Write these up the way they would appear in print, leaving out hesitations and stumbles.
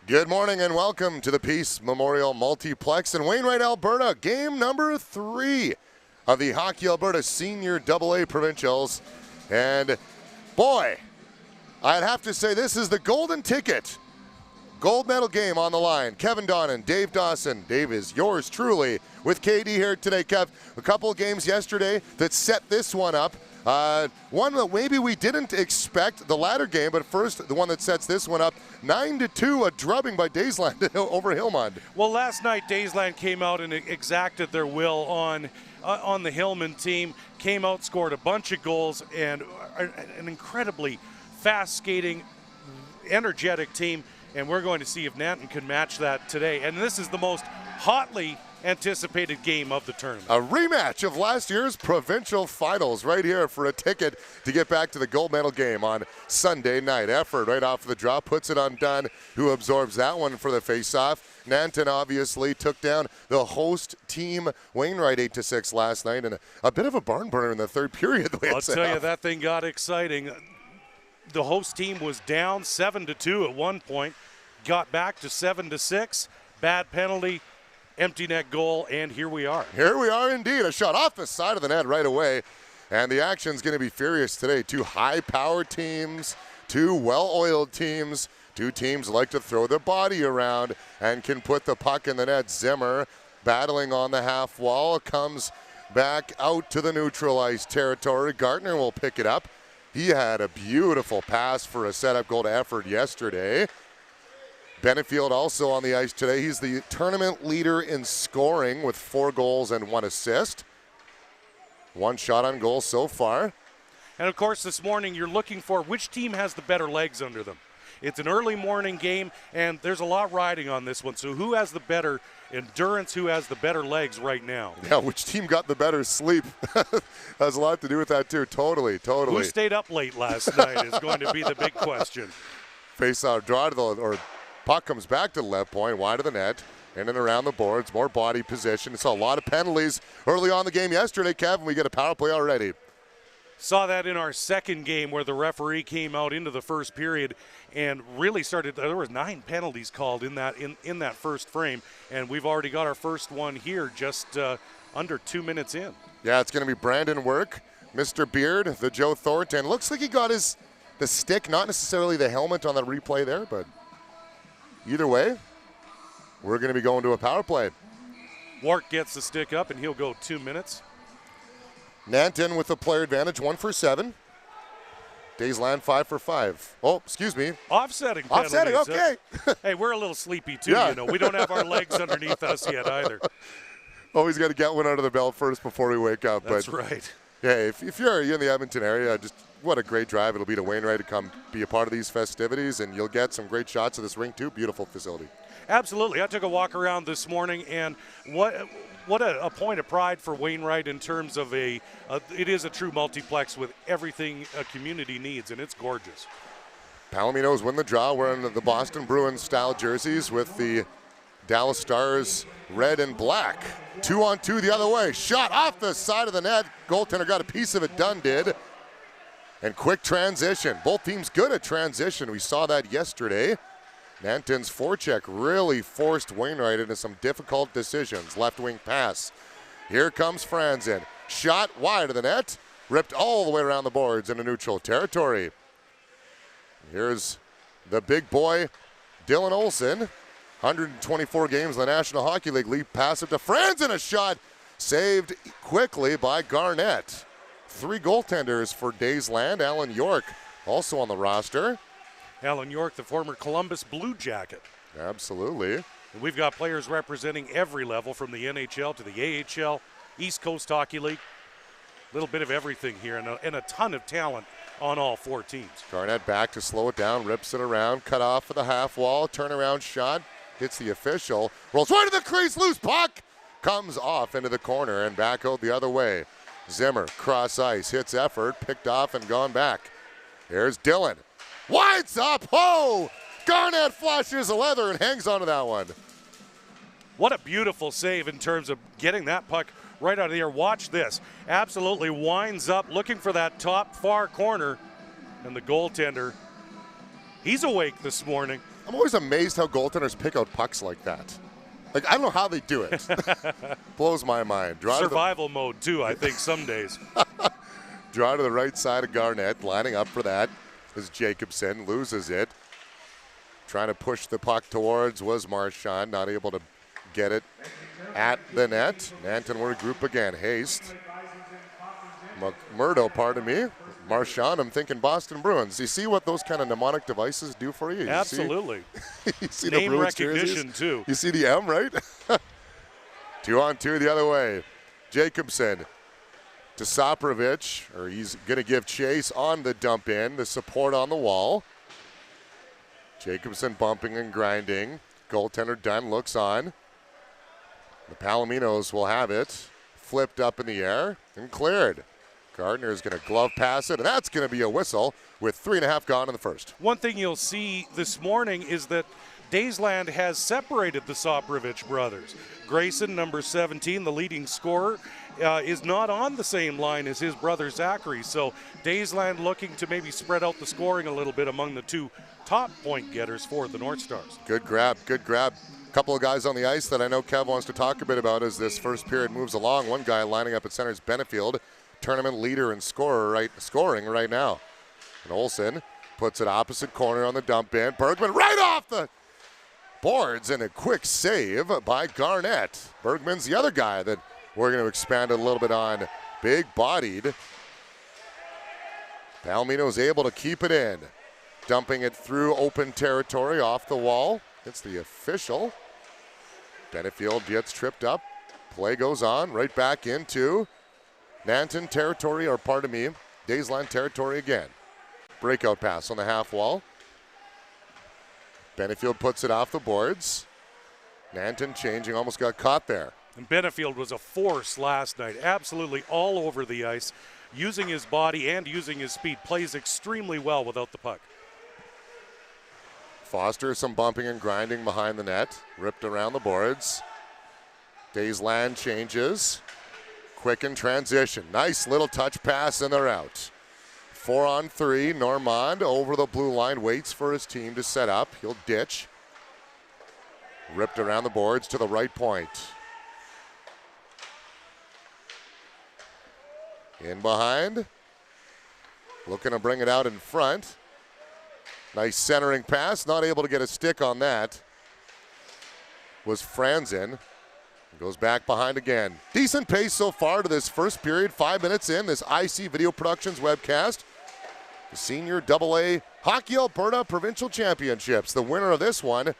Good morning and welcome to the Peace Memorial Multiplex in Wainwright, Alberta. Game number 3 of the Hockey Alberta Senior AA Provincials. And boy, I'd have to say this is the golden ticket. Gold medal game on the line. Kevin Donnan, Dave Dawson. Dave is yours truly with KD here today. Kev, a couple of games yesterday that set this one up. One that maybe we didn't expect, the latter game, but first the one that sets this one up, 9-2, a drubbing by Dazeland over Hillmond. Well, last night Daysland came out and exacted their will on the Hillman team, came out, scored a bunch of goals, and an incredibly fast skating, energetic team, and we're going to see if Nanton can match that today. And this is the most hotly anticipated game of the tournament. A rematch of last year's provincial finals right here for a ticket to get back to the gold medal game on Sunday night. Effort right off the draw, puts it undone. Who absorbs that one for the face-off? Nanton obviously took down the host team Wainwright 8-6 last night, and a bit of a barn burner in the third period. I'll tell you, that thing got exciting. The host team was down 7-2 at one point, got back to 7-6, bad penalty, empty net goal, and here we are. Here we are indeed. A shot off the side of the net right away. And the action's going to be furious today. Two high-powered teams, two well-oiled teams. Two teams like to throw their body around and can put the puck in the net. Zimmer battling on the half wall, comes back out to the neutral ice territory. Gartner will pick it up. He had a beautiful pass for a setup goal to effort yesterday. Benefield also on the ice today. He's the tournament leader in scoring with 4 goals and 1 assist. 1 shot on goal so far. And of course this morning you're looking for which team has the better legs under them. It's an early morning game and there's a lot riding on this one. So who has the better endurance, who has the better legs right now? Yeah, which team got the better sleep? Has a lot to do with that too. Totally. Who stayed up late last night is going to be the big question. Face-out draw to the, puck comes back to the left point, wide of the net, in and around the boards, more body position. Saw a lot of penalties early on the game yesterday, Kevin. We get a power play already. Saw that in our second game where the referee came out into the first period and really started. There was 9 penalties called in that first frame, and we've already got our first one here just under 2 minutes in. Yeah, it's going to be Brandon Work, Mr. Beard, the Joe Thornton. Looks like he got the stick, not necessarily the helmet on the replay there, but either way, we're going to be going to a power play. Wart gets the stick up, and he'll go 2 minutes. Nanton with the player advantage, 1 for 7. Dazeland 5 for 5. Oh, excuse me. Offsetting penalties. Offsetting, okay. Hey, we're a little sleepy too, yeah. You know. We don't have our legs underneath us yet either. Always got to get one under the belt first before we wake up. That's right. Yeah, if you're in the Edmonton area, just what a great drive it'll be to Wainwright to come be a part of these festivities, and you'll get some great shots of this rink too. Beautiful facility. Absolutely. I took a walk around this morning, and what a point of pride for Wainwright in terms of it is a true multiplex with everything a community needs, and it's gorgeous. Palominos win the draw wearing the Boston Bruins style jerseys with the Dallas Stars red and black. 2-on-2 the other way. Shot off the side of the net. Goaltender got a piece of it done, did. And quick transition. Both teams good at transition. We saw that yesterday. Nanton's forecheck really forced Wainwright into some difficult decisions. Left wing pass. Here comes Franzen. Shot wide of the net. Ripped all the way around the boards into neutral territory. Here's the big boy, Dylan Olsen. 124 games in the National Hockey League. Lead pass up to Franzen. A shot saved quickly by Garnett. 3 goaltenders for Dazeland. Alan York also on the roster. Alan York, the former Columbus Blue Jacket. Absolutely. And we've got players representing every level from the NHL to the AHL, East Coast Hockey League. A little bit of everything here and a ton of talent on all 4 teams. Garnett back to slow it down, rips it around, cut off for the half wall, turnaround shot, hits the official, rolls right to the crease, loose puck, comes off into the corner and back out the other way. Zimmer, cross ice, hits effort, picked off and gone back. Here's Dylan. Winds up, oh! Garnett flashes a leather and hangs onto that one. What a beautiful save in terms of getting that puck right out of the air. Watch this. Absolutely winds up, looking for that top far corner, and the goaltender He's awake this morning. I'm always amazed how goaltenders pick out pucks like that. Like, I don't know how they do it. Blows my mind. Survival mode, too, I think, some days. Draw to the right side of Garnett. Lining up for that is Jacobson. Loses it. Trying to push the puck towards was Marchand. Not able to get it at the net. Nanton will regroup again. Haste. Murdo, pardon me. Marchand, I'm thinking Boston Bruins. You see what those kind of mnemonic devices do for you? Absolutely. You see Name the Bruins recognition, jerseys? too. You see the M, right? 2-on-2 the other way. Jacobson to Saprovic, or he's going to give chase on the dump in, the support on the wall. Jacobson bumping and grinding. Goaltender Dunn looks on. The Palominos will have it. Flipped up in the air and cleared. Gardner is going to glove pass it, and that's going to be a whistle with 3.5 gone in the first. One thing you'll see this morning is that Dazeland has separated the Saprovic brothers. Grayson, number 17, the leading scorer, is not on the same line as his brother Zachary. So Dazeland looking to maybe spread out the scoring a little bit among the two top point getters for the Northstars. Good grab, good grab. Couple of guys on the ice that I know Kev wants to talk a bit about as this first period moves along. One guy lining up at center is Benefield, tournament leader and scoring right now. And Olsen puts it opposite corner on the dump in. Bergman right off the boards, and a quick save by Garnett. Bergman's the other guy that we're going to expand a little bit on. Big-bodied. Palomino's able to keep it in. Dumping it through open territory off the wall. It's the official. Benefield gets tripped up. Play goes on right back into Nanton territory, or pardon me, Dazeland territory again. Breakout pass on the half wall. Benefield puts it off the boards. Nanton changing, almost got caught there. And Benefield was a force last night, absolutely all over the ice, using his body and using his speed. Plays extremely well without the puck. Foster, some bumping and grinding behind the net. Ripped around the boards. Dazeland changes. Quick in transition. Nice little touch pass, and they're out. 4-on-3. Normand over the blue line, waits for his team to set up. He'll ditch. Ripped around the boards to the right point. In behind. Looking to bring it out in front. Nice centering pass. Not able to get a stick on that. Was Franzen. Goes back behind again. Decent pace so far to this first period. 5 minutes in, this IC Video Productions webcast. The Senior AA Hockey Alberta Provincial Championships. The winner of this one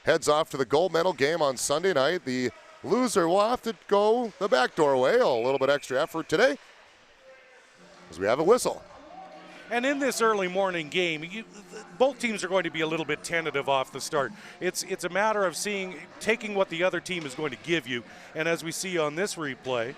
heads off to the gold medal game on Sunday night. The loser will have to go the back doorway. A little bit extra effort today as we have a whistle. And in this early morning game, both teams are going to be a little bit tentative off the start. It's a matter of taking what the other team is going to give you. And as we see on this replay,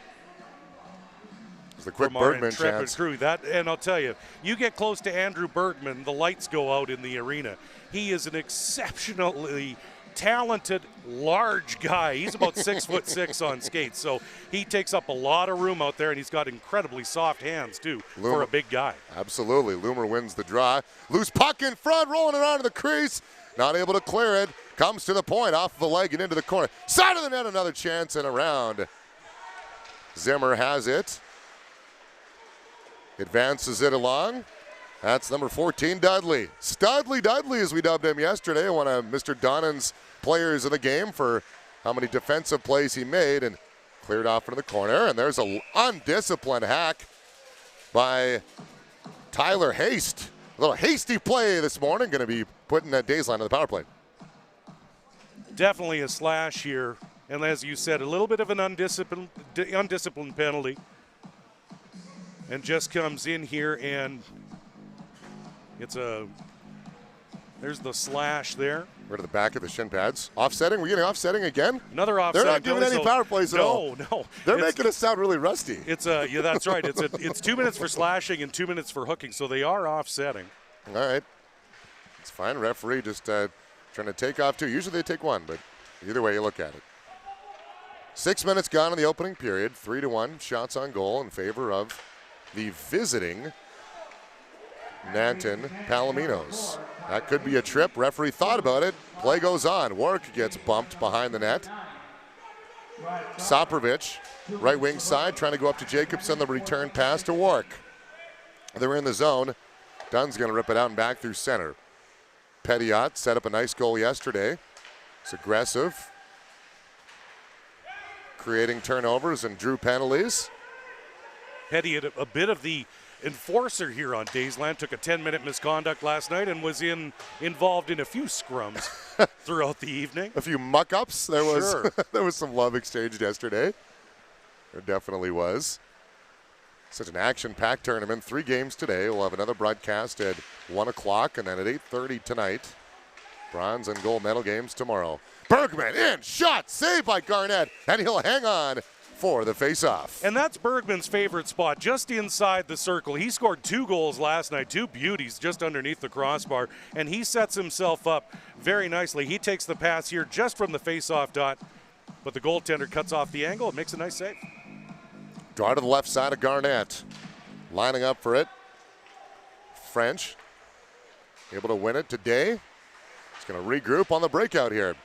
it's the quick from our Bergman intrepid chance. crew, and I'll tell you, you get close to Andrew Bergman, the lights go out in the arena. He is an exceptionally talented, large guy. He's about 6'6" on skates, so he takes up a lot of room out there, and he's got incredibly soft hands too for a big guy. Absolutely. Loomer wins the draw. Loose puck in front, rolling it onto the crease. Not able to clear it. Comes to the point, off the leg and into the corner. Side of the net, another chance and around. Zimmer has it. Advances it along. That's number 14, Dudley. Studley Dudley, as we dubbed him yesterday, one of Mr. Donnan's players of the game for how many defensive plays he made, and cleared off into the corner. And there's an undisciplined hack by Tyler Haste. A little hasty play this morning, going to be putting that Dazeland on the power play. Definitely a slash here. And as you said, a little bit of an undisciplined penalty. And just comes in here, and there's the slash there. Right to the back of the shin pads. Offsetting? We're getting offsetting again? Another offsetting. They're not giving any power plays at all. No. They're making us sound really rusty. Yeah, that's right. It's 2 minutes for slashing and 2 minutes for hooking, so they are offsetting. All right. It's fine. Referee just trying to take off two. Usually they take one, but either way you look at it. 6 minutes gone in the opening period. 3-1 shots on goal in favor of the visiting Nanton Palominos. That could be a trip. Referee thought about it. Play goes on. Warwick gets bumped behind the net. Soprovic, right wing side, trying to go up to Jacobson. The return pass to Warwick. They're in the zone. Dunn's going to rip it out and back through center. Petiot set up a nice goal yesterday. It's aggressive, creating turnovers and drew penalties. Petiot, a bit of the enforcer here on Dazeland, took a 10-minute misconduct last night and was involved in a few scrums throughout the evening. A few muck-ups. There was Sure. there was some love exchanged yesterday. There definitely was. Such an action-packed tournament. 3 games today. We'll have another broadcast at 1 o'clock and then at 8:30 tonight. Bronze and gold medal games tomorrow. Bergman in, shot, saved by Garnett, and he'll hang on for the face-off. And that's Bergman's favorite spot, just inside the circle. He scored 2 goals last night, 2 beauties just underneath the crossbar, and he sets himself up very nicely. He takes the pass here just from the face-off dot, but the goaltender cuts off the angle and makes a nice save. Draw to the left side of Garnett. Lining up for it. French able to win it today. He's going to regroup on the breakout here.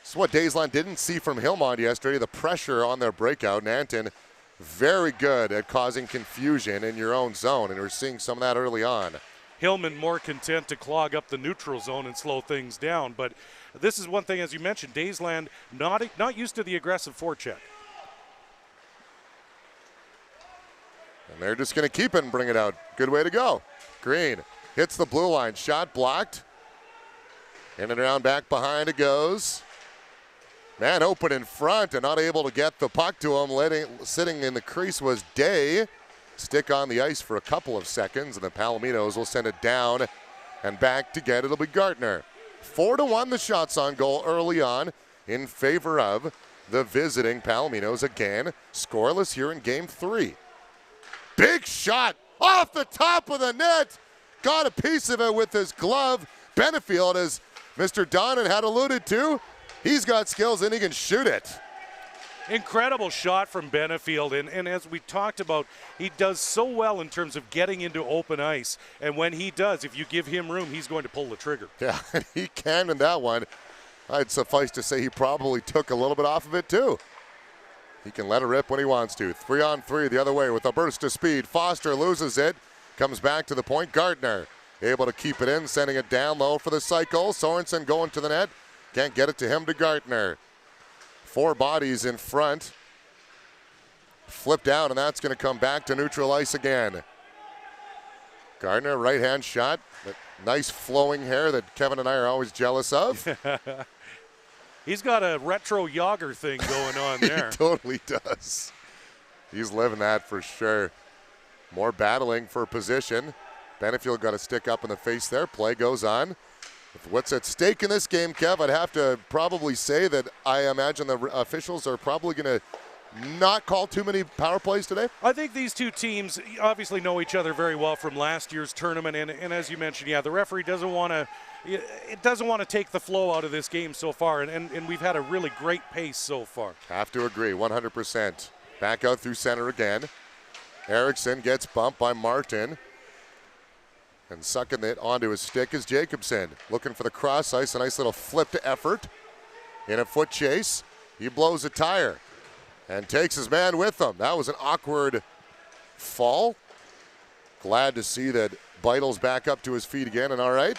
This is what Dazeland didn't see from Hillmond yesterday, the pressure on their breakout. Nanton very good at causing confusion in your own zone, and we're seeing some of that early on. Hillman more content to clog up the neutral zone and slow things down, but this is one thing, as you mentioned, Dazeland not used to the aggressive forecheck. And they're just going to keep it and bring it out. Good way to go. Green hits the blue line, shot blocked. In and around back behind it goes. Man open in front and not able to get the puck to him. Sitting in the crease was Day. Stick on the ice for a couple of seconds, and the Palominos will send it down and back to get it. It'll be Gartner. 4-1 the shots on goal early on in favor of the visiting Palominos. Again, scoreless here in game 3. Big shot off the top of the net. Got a piece of it with his glove. Benefield, as Mr. Donnan had alluded to, he's got skills and he can shoot it. Incredible shot from Benefield, and as we talked about, he does so well in terms of getting into open ice, and when he does, if you give him room, he's going to pull the trigger. Yeah, he can in that one. I'd suffice to say he probably took a little bit off of it too. He can let it rip when he wants to. 3-on-3 the other way with a burst of speed. Foster loses it, comes back to the point. Gardner able to keep it in, sending it down low for the cycle. Sorensen going to the net. Can't get it to him, to Gardner. 4 bodies in front. Flipped out, and that's going to come back to neutral ice again. Gardner, right-hand shot. Nice flowing hair that Kevin and I are always jealous of. He's got a retro Yager thing going on there. He totally does. He's living that for sure. More battling for position. Benefield got a stick up in the face there. Play goes on. With what's at stake in this game, Kev, I'd have to probably say that I imagine the officials are probably going to not call too many power plays today. I think these two teams obviously know each other very well from last year's tournament, and as you mentioned, yeah, the referee doesn't want to take the flow out of this game so far, and we've had a really great pace so far. Have to agree, 100%. Back out through center again. Erickson gets bumped by Martin. And sucking it onto his stick is Jacobson. Looking for the cross ice, a nice little flipped effort. In a foot chase, he blows a tire and takes his man with him. That was an awkward fall. Glad to see that Beidle's back up to his feet again and all right.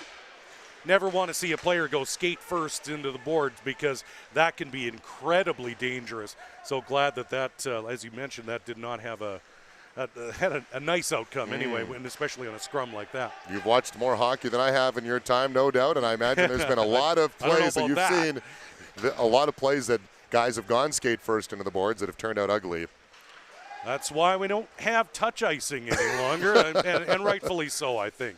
Never want to see a player go skate first into the boards because that can be incredibly dangerous. So glad that as you mentioned, that did not have had a nice outcome anyway, and especially on a scrum like that. You've watched more hockey than I have in your time, no doubt, and I imagine there's been a lot of plays that you've seen, a lot of plays that guys have gone skate first into the boards that have turned out ugly. That's why we don't have touch icing any longer, and rightfully so, I think.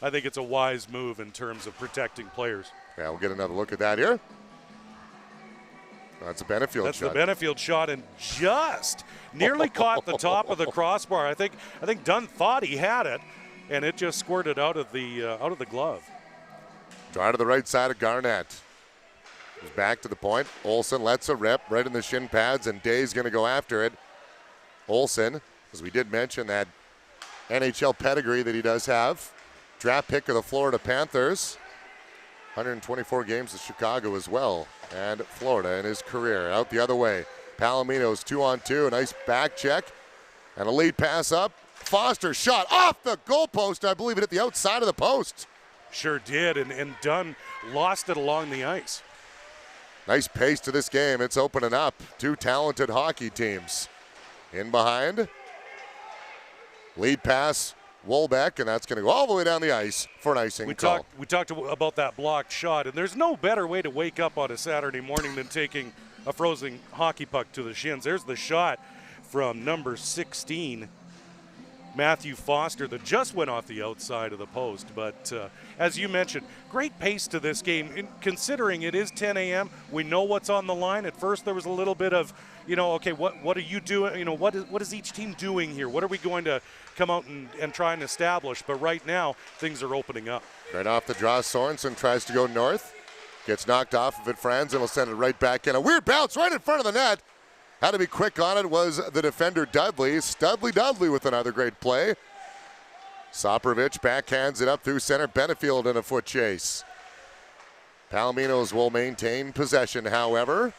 I think it's a wise move in terms of protecting players. Yeah, we'll get another look at that here. That's a Benefield shot. That's the Benefield shot, and just nearly caught the top of the crossbar. I think Dunn thought he had it, and it just squirted out of the glove. Draw to the right side of Garnett. He's back to the point. Olsen lets a rip right in the shin pads, and Day's going to go after it. Olsen, as we did mention, that NHL pedigree that he does have. Draft pick of the Florida Panthers. 124 games with Chicago as well, and Florida in his career. Out the other way, Palominos 2-on-2, a nice back check, and a lead pass up. Foster shot off the goalpost. I believe it hit the outside of the post. Sure did, and Dunn lost it along the ice. Nice pace to this game. It's opening up. Two talented hockey teams. In behind. Lead pass, Wolbeck, and that's going to go all the way down the ice for an icing call. We talked about that blocked shot, and there's no better way to wake up on a Saturday morning than taking a frozen hockey puck to the shins. There's the shot from number 16, Matthew Foster, that just went off the outside of the post. But as you mentioned, great pace to this game. Considering it is 10 a.m., we know what's on the line. At first there was a little bit of, okay, what are you doing? What is each team doing here? What are we going to come out and try and establish? But right now, things are opening up. Right off the draw, Sorensen tries to go north. Gets knocked off of it, Franz, and will send it right back in. A weird bounce right in front of the net. Had to be quick on it was the defender Dudley. Studley with another great play. Soprovic backhands it up through center. Benefield in a foot chase. Palominos will maintain possession, however.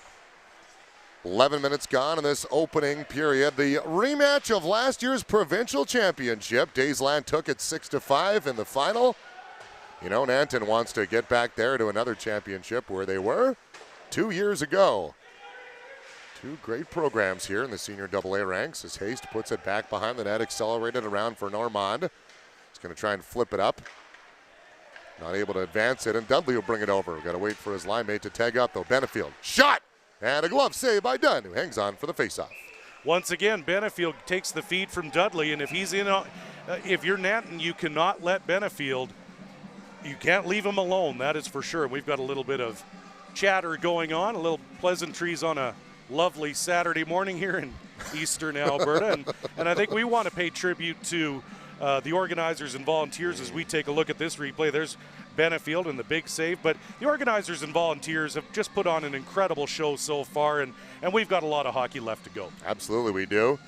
11 minutes gone in this opening period. The rematch of last year's provincial championship. Dazeland took it 6-5 in the final. Nanton wants to get back there to another championship where they were 2 years ago. Two great programs here in the senior AA ranks as Haste puts it back behind the net, accelerated around for Normand. He's going to try and flip it up. Not able to advance it, and Dudley will bring it over. We've got to wait for his line mate to tag up, though. Benefield, shot! And a glove save by Dunn, who hangs on for the faceoff. Once again, Benefield takes the feed from Dudley, and if he's if you're Nanton, you cannot let Benefield, you can't leave him alone, that is for sure. We've got a little bit of chatter going on, a little pleasantries on a lovely Saturday morning here in eastern Alberta, and I think we want to pay tribute to the organizers and volunteers as we take a look at this replay. There's Benefield and the big save, but the organizers and volunteers have just put on an incredible show so far, and we've got a lot of hockey left to go. Absolutely we do.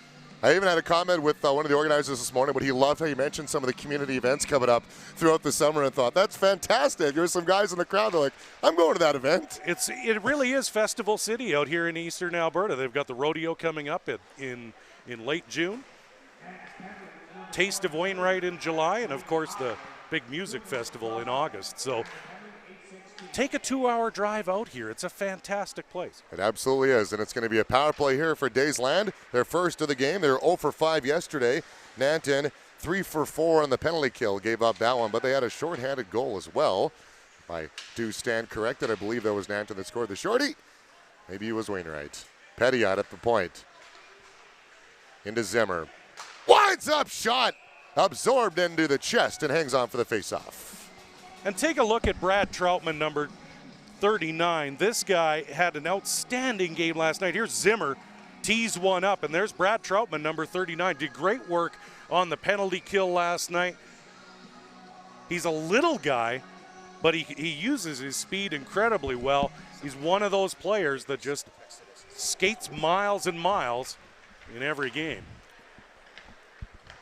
I even had a comment with one of the organizers this morning, but he loved how you mentioned some of the community events coming up throughout the summer and thought, that's fantastic. There's some guys in the crowd that are like, I'm going to that event. It really is Festival City out here in eastern Alberta. They've got the rodeo coming up in late June. Taste of Wainwright in July, and of course the big music festival in August. So take a 2-hour drive out here. It's a fantastic place. It absolutely is, and it's going to be a power play here for Dazeland. Their first of the game. They were 0 for 5 yesterday. Nanton 3 for 4 on the penalty kill. Gave up that one, but they had a shorthanded goal as well. If I do stand corrected, I believe that was Nanton that scored the shorty. Maybe it was Wainwright. Petiot at the point. Into Zimmer. Winds up shot. Absorbed into the chest and hangs on for the faceoff. And take a look at Brad Troutman, number 39. This guy had an outstanding game last night. Here's Zimmer, tees one up, and there's Brad Troutman, number 39. Did great work on the penalty kill last night. He's a little guy, but he uses his speed incredibly well. He's one of those players that just skates miles and miles in every game.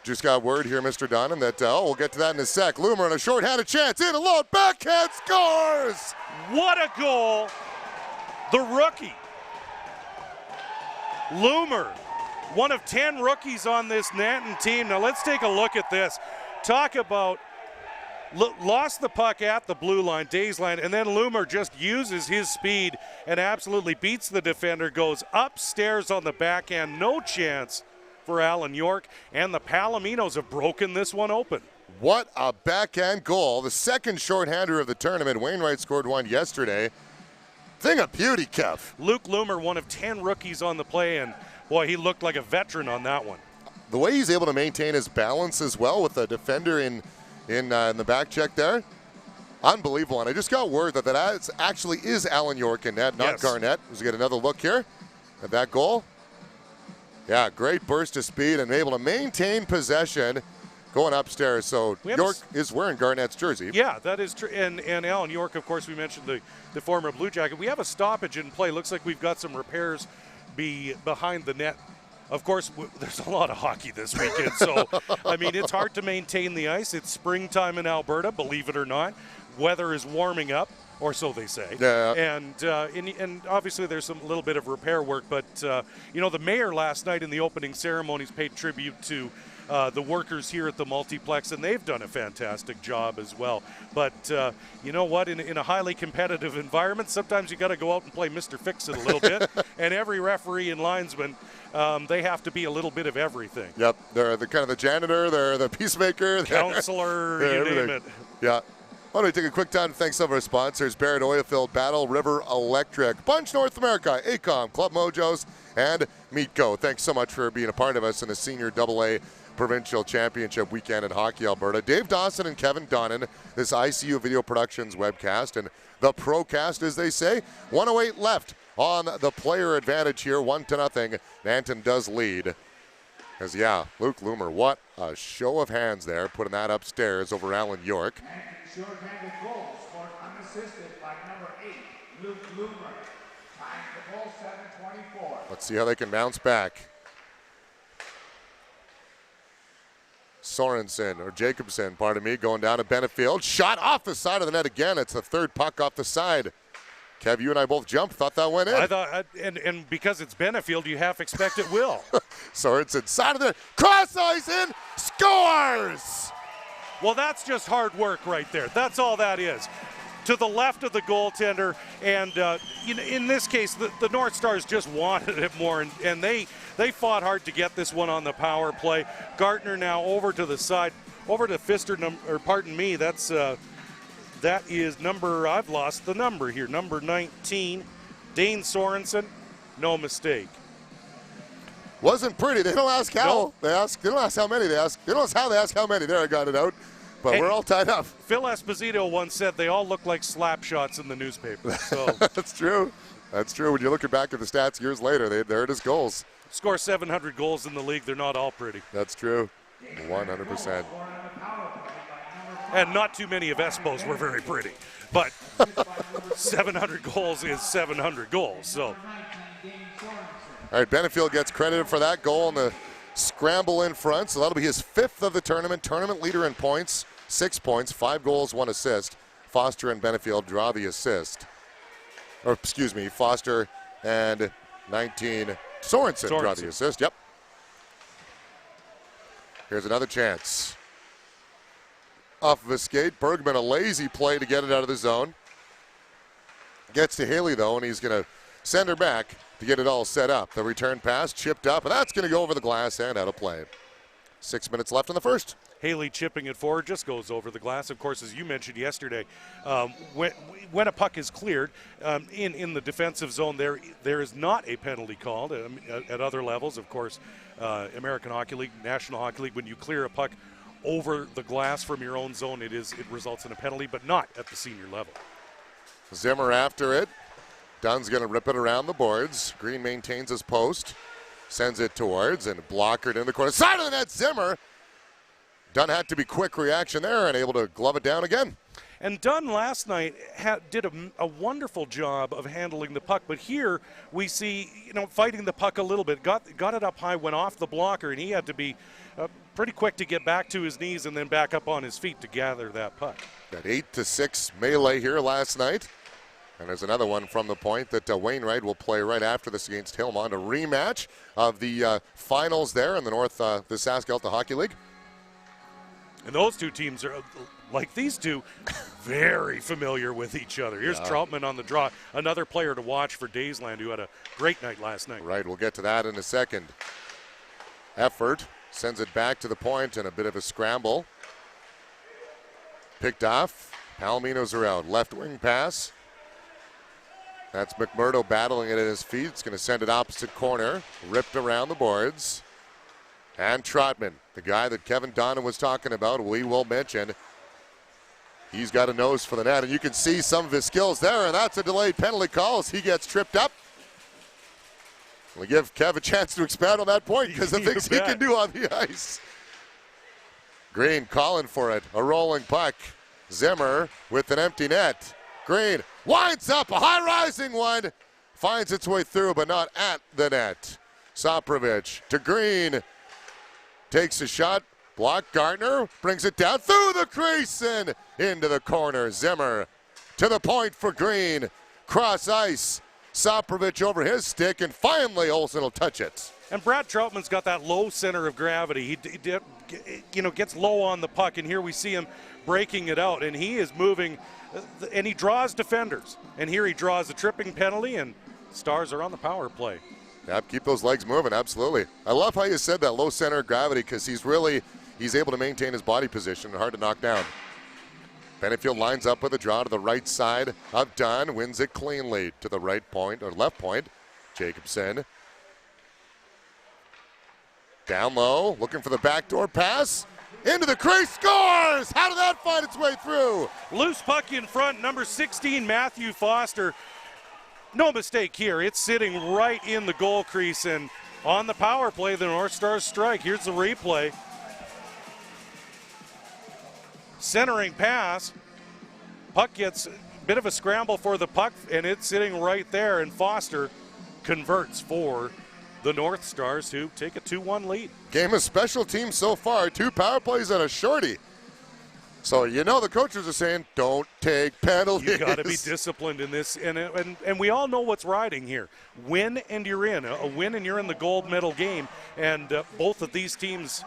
Just got word here, Mr. Donnan, that, we'll get to that in a sec. Loomer on a short-handed chance, in alone, backhand scores! What a goal! The rookie, Loomer, one of 10 rookies on this Nanton team. Now let's take a look at this. Talk about lost the puck at the blue line, Dazeland, and then Loomer just uses his speed and absolutely beats the defender, goes upstairs on the backhand, no chance for Alan York, and the Palominos have broken this one open. What a backhand goal. The second shorthander of the tournament. Wainwright scored one yesterday. Thing of beauty, Kev. Luke Loomer, one of 10 rookies on the play, and boy, he looked like a veteran on that one. The way he's able to maintain his balance as well with the defender in the back check there, unbelievable. And I just got word that actually is Alan York in net, not Garnett. Let's get another look here at that goal. Yeah, great burst of speed and able to maintain possession going upstairs. So York is wearing Garnett's jersey. Yeah, that is true. And Alan York, of course, we mentioned the former Blue Jacket. We have a stoppage in play. Looks like we've got some repairs behind the net Of course, there's a lot of hockey this weekend, so, I mean, it's hard to maintain the ice. It's springtime in Alberta, believe it or not. Weather is warming up, or so they say. Yeah. And obviously there's a little bit of repair work, but, you know, the mayor last night in the opening ceremonies paid tribute to the workers here at the Multiplex, and they've done a fantastic job as well. But you know what? In a highly competitive environment, sometimes you got to go out and play Mr. Fix-It a little bit. And every referee and linesman, they have to be a little bit of everything. Yep, they're the kind of the janitor, they're the peacemaker, Counselor, you name it. Yeah. Why don't we take a quick time to thank some of our sponsors: Barrett Oilfield, Battle River Electric, Bunch North America, ACOM, Club Mojos, and Meatco. Thanks so much for being a part of us in the Senior AA Provincial Championship weekend in Hockey Alberta. Dave Dawson and Kevin Donnan, this ICU Video Productions webcast, and the Procast, as they say. 1:08 left on the player advantage here, 1-0. Nanton does lead. As, yeah, Luke Loomer, what a show of hands there, putting that upstairs over Alan York. Short-handed goal scored unassisted by number 8, Luke Loomer. Tying the goal, 7:24. Let's see how they can bounce back. Jacobson, pardon me, going down to Benefield. Shot off the side of the net again. It's the third puck off the side. Kev, you and I both jumped, thought that went in. I thought, and because it's Benefield, you half expect it will. Sorensen, side of the cross ice in, scores! Well, that's just hard work right there. That's all that is. To the left of the goaltender, and in this case, the North Stars just wanted it more, and they fought hard to get this one on the power play. Gartner now over to the side, over to Pfister, that is number, I've lost the number here, number 19, Dane Sorensen, no mistake. Wasn't pretty. They don't ask how. No. They don't ask how many. They don't ask how. They ask how many. There, I got it out. But we're all tied up. Phil Esposito once said they all look like slap shots in the newspaper. So That's true. That's true. When you're looking back at the stats years later, there it is, goals. Score 700 goals in the league. They're not all pretty. That's true. 100%. And not too many of Espo's were very pretty. But 700 goals is 700 goals. So. All right, Benefield gets credited for that goal in the scramble in front. So that'll be his 5th of the tournament. Tournament leader in points, 6 points, 5 goals, 1 assist. Foster and Benefield draw the assist. Or, excuse me, Foster and 19 Sorensen draw the assist. Yep. Here's another chance. Off of a skate. Bergman, a lazy play to get it out of the zone. Gets to Haley, though, and he's going to send her back to get it all set up. The return pass chipped up, and that's going to go over the glass and out of play. 6 minutes left in the first. Haley chipping it forward just goes over the glass. Of course, as you mentioned yesterday, when a puck is cleared in the defensive zone, there is not a penalty called. At other levels, of course, American Hockey League, National Hockey League, when you clear a puck over the glass from your own zone, it results in a penalty, but not at the senior level. Zimmer after it. Dunn's going to rip it around the boards. Green maintains his post. Sends it towards and blockered in the corner. Side of the net, Zimmer. Dunn had to be quick reaction there and able to glove it down again. And Dunn last night did a wonderful job of handling the puck. But here we see, fighting the puck a little bit. Got it up high, went off the blocker, and he had to be pretty quick to get back to his knees and then back up on his feet to gather that puck. That 8-6 melee here last night. And there's another one from the point that Wainwright will play right after this against Hillmont. A rematch of the finals there in the the SaskAlta Hockey League. And those two teams are, like these two, very familiar with each other. Here's Troutman on the draw. Another player to watch for Dazeland, who had a great night last night. Right, we'll get to that in a second. Effort sends it back to the point and a bit of a scramble. Picked off. Palominos are out. Left wing pass. That's McMurdo battling it at his feet. It's going to send it opposite corner. Ripped around the boards. And Trotman, the guy that Kevin Donnan was talking about, we will mention. He's got a nose for the net, and you can see some of his skills there, and that's a delayed penalty call as he gets tripped up. We'll give Kev a chance to expound on that point because the things he can do on the ice. Green calling for it. A rolling puck. Zimmer with an empty net. Green winds up, a high-rising one. Finds its way through, but not at the net. Saprovic to Green. Takes a shot. Block. Gardner brings it down through the crease and into the corner. Zimmer to the point for Green. Cross ice. Saprovic over his stick, and finally Olsen will touch it. And Brad Troutman's got that low center of gravity. He gets low on the puck, and here we see him breaking it out, and he is moving, and he draws defenders. And here he draws a tripping penalty, and Stars are on the power play. Yep, keep those legs moving, absolutely. I love how you said that, low center of gravity, because he's able to maintain his body position, hard to knock down. Benefield lines up with a draw to the right side of Dunn, wins it cleanly to the right point, or left point. Jacobson. Down low, looking for the backdoor pass. Into the crease, scores! How did that find its way through? Loose puck in front, number 16, Matthew Foster. No mistake here, it's sitting right in the goal crease, and on the power play, the North Stars strike. Here's the replay. Centering pass. Puck gets a bit of a scramble for the puck, and it's sitting right there, and Foster converts for the North Stars, who take a 2-1 lead. Game of special teams so far, 2 power plays and a shorty. So the coaches are saying, don't take penalties. You got to be disciplined in this, and we all know what's riding here. Win and you're in. A win and you're in the gold medal game, and both of these teams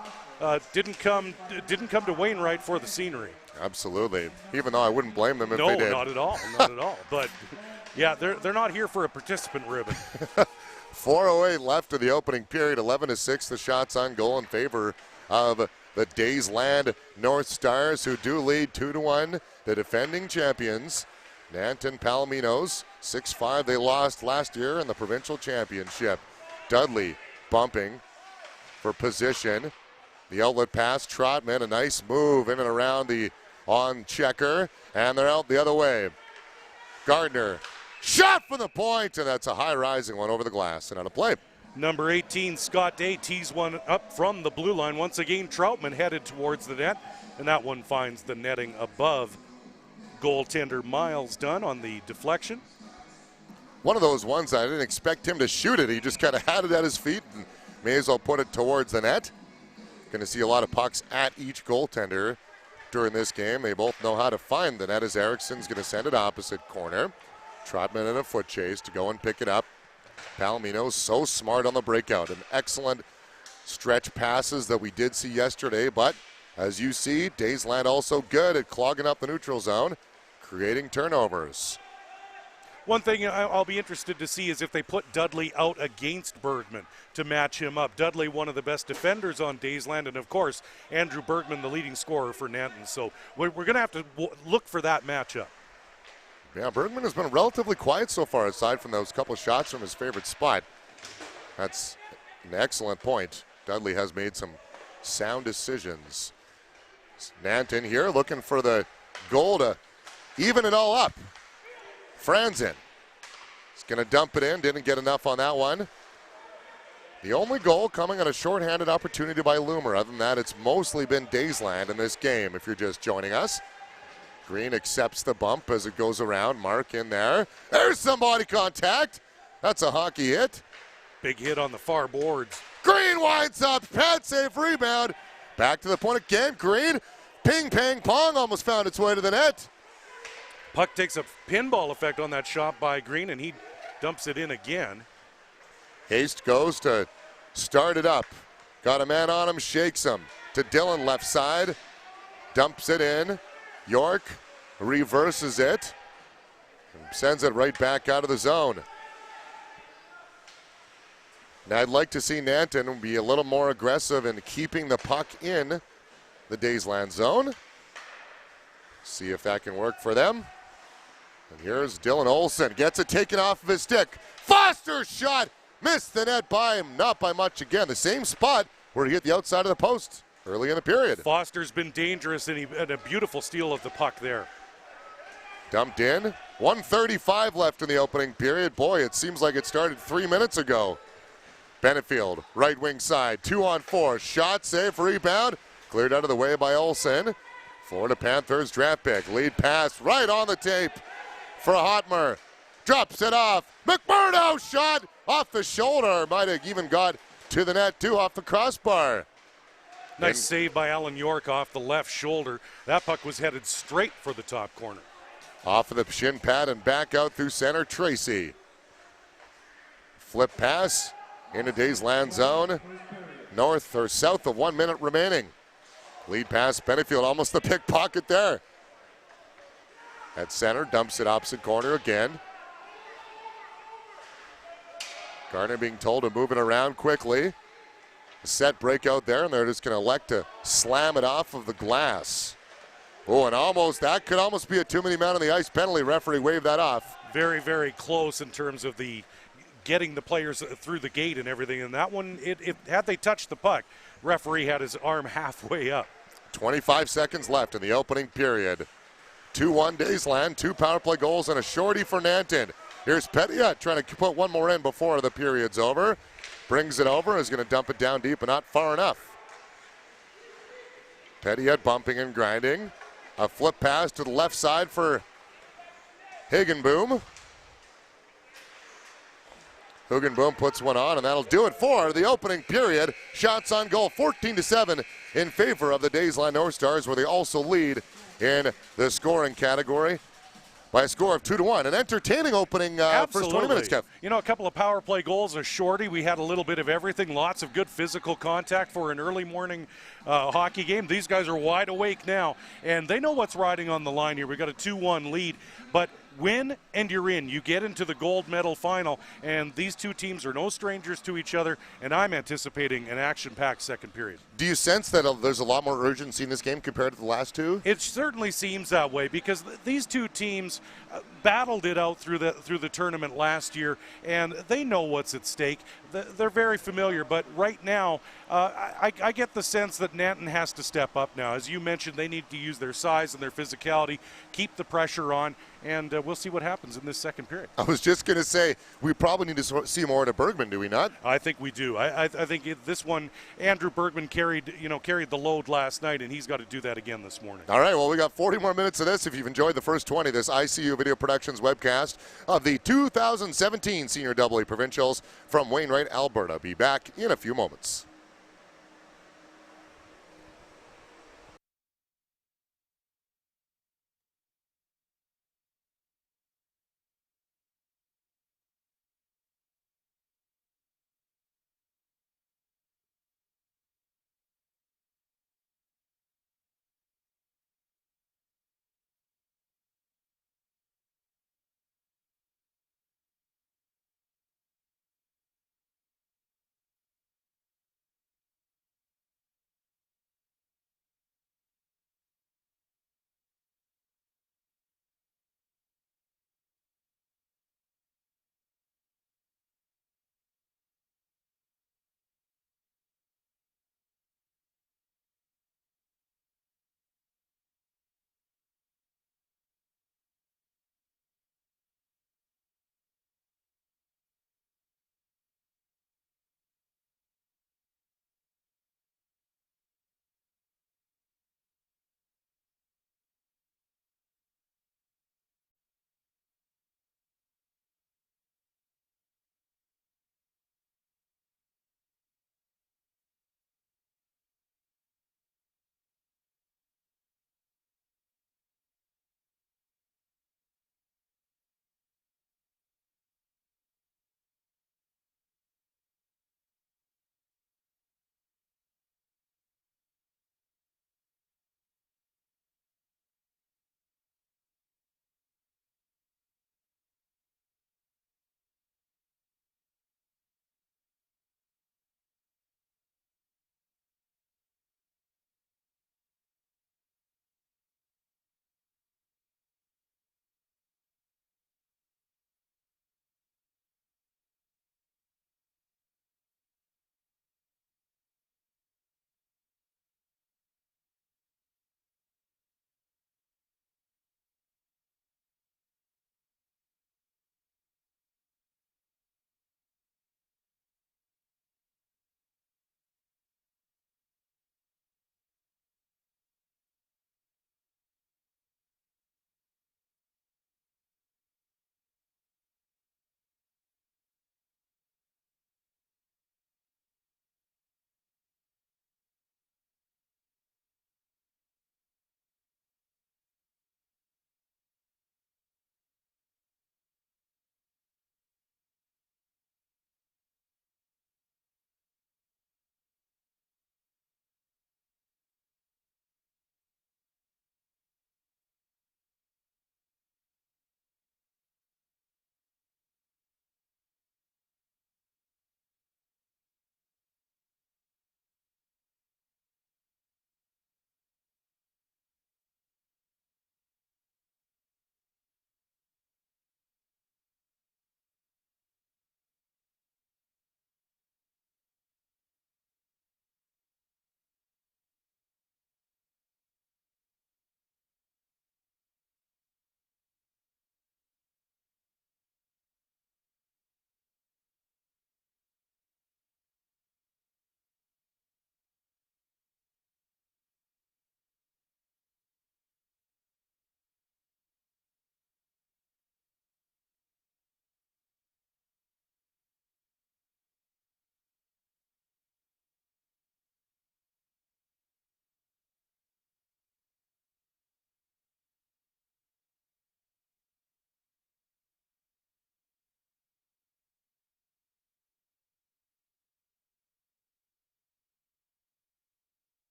didn't come to Wainwright for the scenery. Absolutely. Even though I wouldn't blame them if they did. No, not at all. Not at all. But yeah, they're not here for a participant ribbon. 4:08 left of the opening period. 11-6 the shots on goal in favor of the Daysland Northstars, who do lead 2-1. The defending champions, Nanton Palominos, 6-5. They lost last year in the provincial championship. Dudley bumping for position. The outlet pass, Trotman, a nice move in and around the on checker, and they're out the other way. Gardner, shot from the point, and that's a high-rising one over the glass and out of play. Number 18, Scott Day, tees one up from the blue line. Once again, Troutman headed towards the net, and that one finds the netting above goaltender Miles Dunn on the deflection. One of those ones I didn't expect him to shoot it. He just kind of had it at his feet and may as well put it towards the net. Going to see a lot of pucks at each goaltender during this game. They both know how to find the net as Erickson's going to send it opposite corner. Trotman in a foot chase to go and pick it up. Palomino's so smart on the breakout. An excellent stretch passes that we did see yesterday, but as you see, Dazeland also good at clogging up the neutral zone, creating turnovers. One thing I'll be interested to see is if they put Dudley out against Bergman to match him up. Dudley, one of the best defenders on Daysland, and of course, Andrew Bergman, the leading scorer for Nanton. So we're going to have to look for that matchup. Yeah, Bergman has been relatively quiet so far, aside from those couple shots from his favorite spot. That's an excellent point. Dudley has made some sound decisions. Nanton here looking for the goal to even it all up. Franzen is going to dump it in. Didn't get enough on that one. The only goal coming on a shorthanded opportunity by Loomer. Other than that, it's mostly been Dazeland in this game, if you're just joining us. Green accepts the bump as it goes around. Mark in there. There's some body contact. That's a hockey hit. Big hit on the far boards. Green winds up. Pad save rebound. Back to the point again. Green. Ping, pang, pong. Almost found its way to the net. Puck takes a pinball effect on that shot by Green, and he dumps it in again. Haste goes to start it up. Got a man on him, shakes him. To Dillon, left side. Dumps it in. York reverses it. And sends it right back out of the zone. Now I'd like to see Nanton be a little more aggressive in keeping the puck in the Dazeland zone. See if that can work for them. And here's Dylan Olsen. Gets it taken off of his stick. Foster's shot. Missed the net by him. Not by much again. The same spot where he hit the outside of the post early in the period. Foster's been dangerous, and a beautiful steal of the puck there. Dumped in. 1:35 left in the opening period. Boy, it seems like it started 3 minutes ago. Benefield, right wing side. 2-on-4. Shot, save, rebound. Cleared out of the way by Olsen. Florida Panthers draft pick. Lead pass right on the tape for Hotmer. drops it off. McMurdo shot off the shoulder. Might have even got to the net too, off the crossbar. Nice save by Alan York off the left shoulder. That puck was headed straight for the top corner. Off of the shin pad and back out through center, Tracy. Flip pass into Dazeland zone. North or south of 1 minute remaining. Lead pass, Benefield, almost the pickpocket there. At center, dumps it opposite corner again. Gardner being told to move it around quickly. Set breakout there, and they're just going to elect to slam it off of the glass. Oh, and that could almost be a too many men on the ice penalty. Referee waved that off. Very, very close in terms of the getting the players through the gate and everything. And that one, had they touched the puck, referee had his arm halfway up. 25 seconds left in the opening period. 2-1 Dazeland, 2 power play goals and a shorty for Nanton. Here's Pettiot trying to put one more in before the period's over. Brings it over, is going to dump it down deep, but not far enough. Pettiot bumping and grinding. A flip pass to the left side for Higginboom. Higginboom puts one on, and that'll do it for the opening period. Shots on goal, 14-7 in favor of the Daysland Northstars, where they also lead in the scoring category by a score of 2-1. An entertaining opening first 20 minutes, Kev. You know, a couple of power play goals, a shorty. We had a little bit of everything, lots of good physical contact for an early morning hockey game. These guys are wide awake now, and they know what's riding on the line here. We got a 2-1 lead, but win and you're in. You get into the gold medal final, and these two teams are no strangers to each other, and I'm anticipating an action-packed second period. Do you sense that there's a lot more urgency in this game compared to the last two? It certainly seems that way, because these two teams battled it out through the tournament last year, and they know what's at stake. They're very familiar, but right now I get the sense that Nanton has to step up now. As you mentioned, they need to use their size and their physicality, keep the pressure on, and we'll see what happens in this second period. I was just going to say, we probably need to see more of Bergman, do we not? I think we do. I think this one, Andrew Bergman carried the load last night, and he's got to do that again this morning. All right, well, we got 40 more minutes of this. If you've enjoyed the first 20, this ICU Video Productions webcast of the 2017 Senior AA Provincials from Wainwright, Alberta. Be back in a few moments.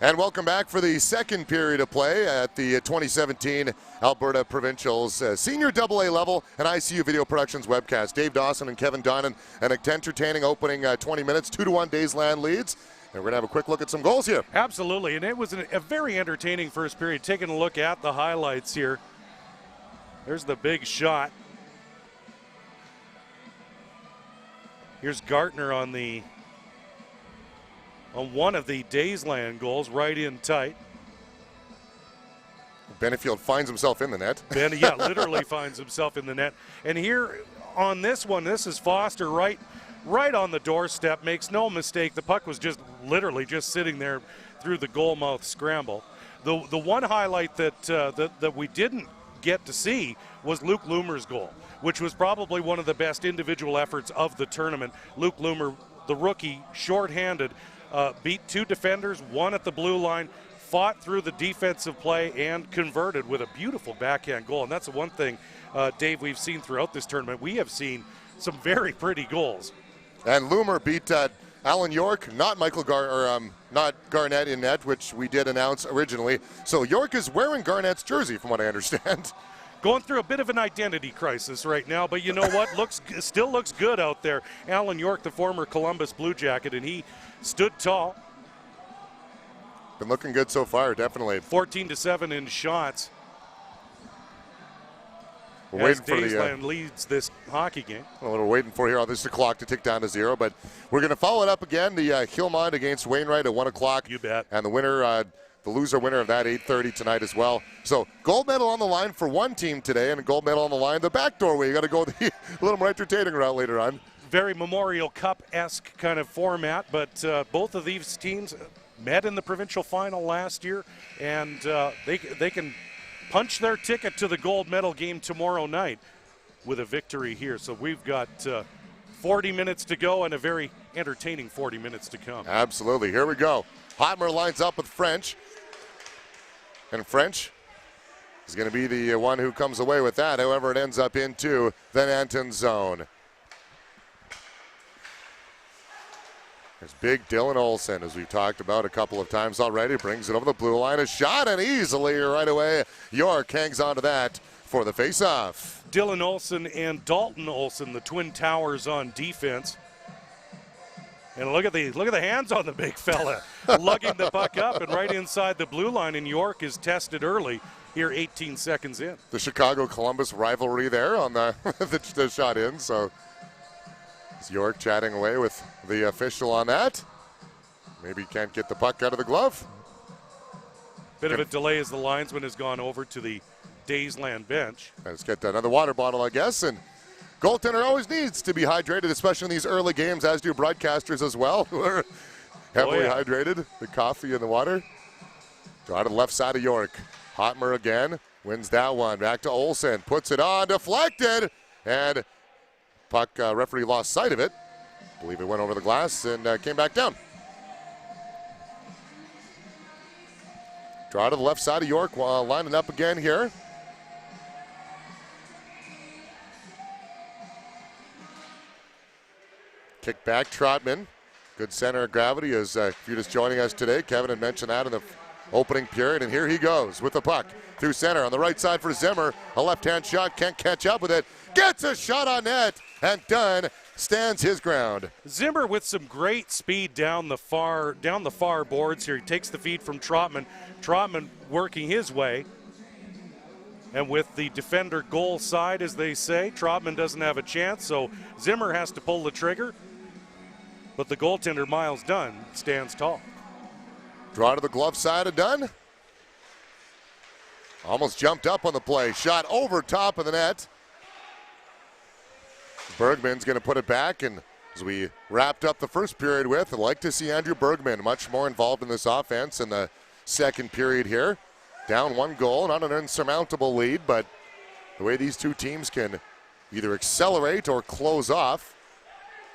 And welcome back for the second period of play at the 2017 Alberta Provincials Senior AA level and ICU Video Productions webcast. Dave Dawson and Kevin Donnan, an entertaining opening 20 minutes, 2-1 Dazeland leads. And we're going to have a quick look at some goals here. Absolutely, and it was a very entertaining first period. Taking a look at the highlights here. There's the big shot. Here's Gartner on one of the Dazeland goals, right in tight. Benefield finds himself in the net. Literally finds himself in the net. And here on this one, this is Foster right on the doorstep, makes no mistake. The puck was just literally just sitting there through the goal mouth scramble. The one highlight that we didn't get to see was Luke Loomer's goal, which was probably one of the best individual efforts of the tournament. Luke Loomer, the rookie, shorthanded, beat two defenders, one at the blue line, fought through the defensive play, and converted with a beautiful backhand goal. And that's the one thing, Dave, we've seen throughout this tournament. We have seen some very pretty goals. And Loomer beat Alan York, not not Garnett in net, which we did announce originally. So York is wearing Garnett's jersey, from what I understand. Going through a bit of an identity crisis right now, but you know what? Still looks good out there. Alan York, the former Columbus Blue Jacket, and he stood tall. Been looking good so far, definitely. 14-7 in shots. We're waiting for Dazeland leads this hockey game. Well, we're waiting for here on this clock to tick down to 0, but we're going to follow it up again. The Hillmont against Wainwright at 1 o'clock. You bet. And the winner, the loser winner of that, 8:30 tonight as well. So gold medal on the line for one team today, and a gold medal on the line the backdoor way. You got to go the a little more entertaining route later on. Very Memorial Cup-esque kind of format, but both of these teams met in the provincial final last year, and they can punch their ticket to the gold medal game tomorrow night with a victory here. So we've got 40 minutes to go and a very entertaining 40 minutes to come. Absolutely. Here we go. Hotmer lines up with French. And French is going to be the one who comes away with that, however it ends up into the Nanton zone. There's big Dylan Olsen, as we've talked about a couple of times already. Brings it over the blue line. A shot, and easily right away, York hangs on to that for the faceoff. Dylan Olsen and Dalton Olsen, the twin towers on defense. And look at the hands on the big fella, lugging the puck up and right inside the blue line. And York is tested early here, 18 seconds in. The Chicago-Columbus rivalry there on the, the shot in, so York chatting away with the official on that. Maybe can't get the puck out of the glove. Bit of a delay as the linesman has gone over to the Dazeland bench. Let's get another water bottle, I guess. And goaltender always needs to be hydrated, especially in these early games, as do broadcasters as well, who are heavily hydrated. The coffee and the water. Draw to the left side of York. Hotmer again wins that one. Back to Olsen. Puts it on. Deflected. And puck, referee lost sight of it. I believe it went over the glass and came back down. Draw to the left side of York while lining up again here. Kick back, Trotman. Good center of gravity as if you're just joining us today. Kevin had mentioned that in the opening period, and here he goes with the puck through center on the right side for Zimmer. A left-hand shot, can't catch up with it. Gets a shot on net, and Dunn stands his ground. Zimmer with some great speed down the far boards here. He takes the feed from Trotman. Trotman working his way. And with the defender goal side, as they say, Trotman doesn't have a chance, so Zimmer has to pull the trigger. But the goaltender, Miles Dunn, stands tall. Draw to the glove side of Dunn. Almost jumped up on the play. Shot over top of the net. Bergman's going to put it back, and as we wrapped up the first period with, I'd like to see Andrew Bergman much more involved in this offense in the second period here. Down 1 goal, not an insurmountable lead, but the way these two teams can either accelerate or close off.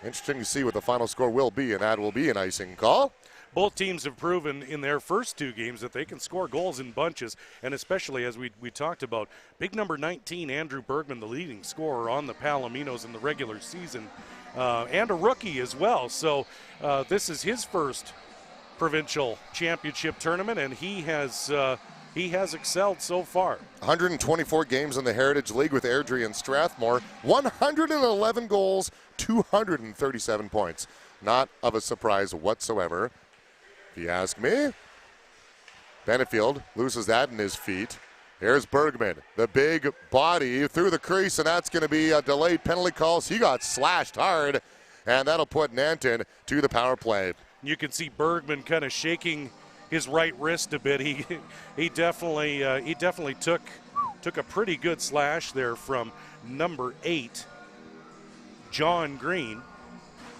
Interesting to see what the final score will be, and that will be an icing call. Both teams have proven in their first 2 games that they can score goals in bunches, and especially as we talked about, big number 19, Andrew Bergman, the leading scorer on the Palominos in the regular season, and a rookie as well. So this is his first provincial championship tournament, and he has excelled so far. 124 games in the Heritage League with Airdrie and Strathmore. 111 goals, 237 points. Not of a surprise whatsoever, if you ask me. Benefield loses that in his feet. Here's Bergman, the big body through the crease, and that's going to be a delayed penalty call. So he got slashed hard, and that'll put Nanton to the power play. You can see Bergman kind of shaking his right wrist a bit. He definitely took a pretty good slash there from number 8, John Green,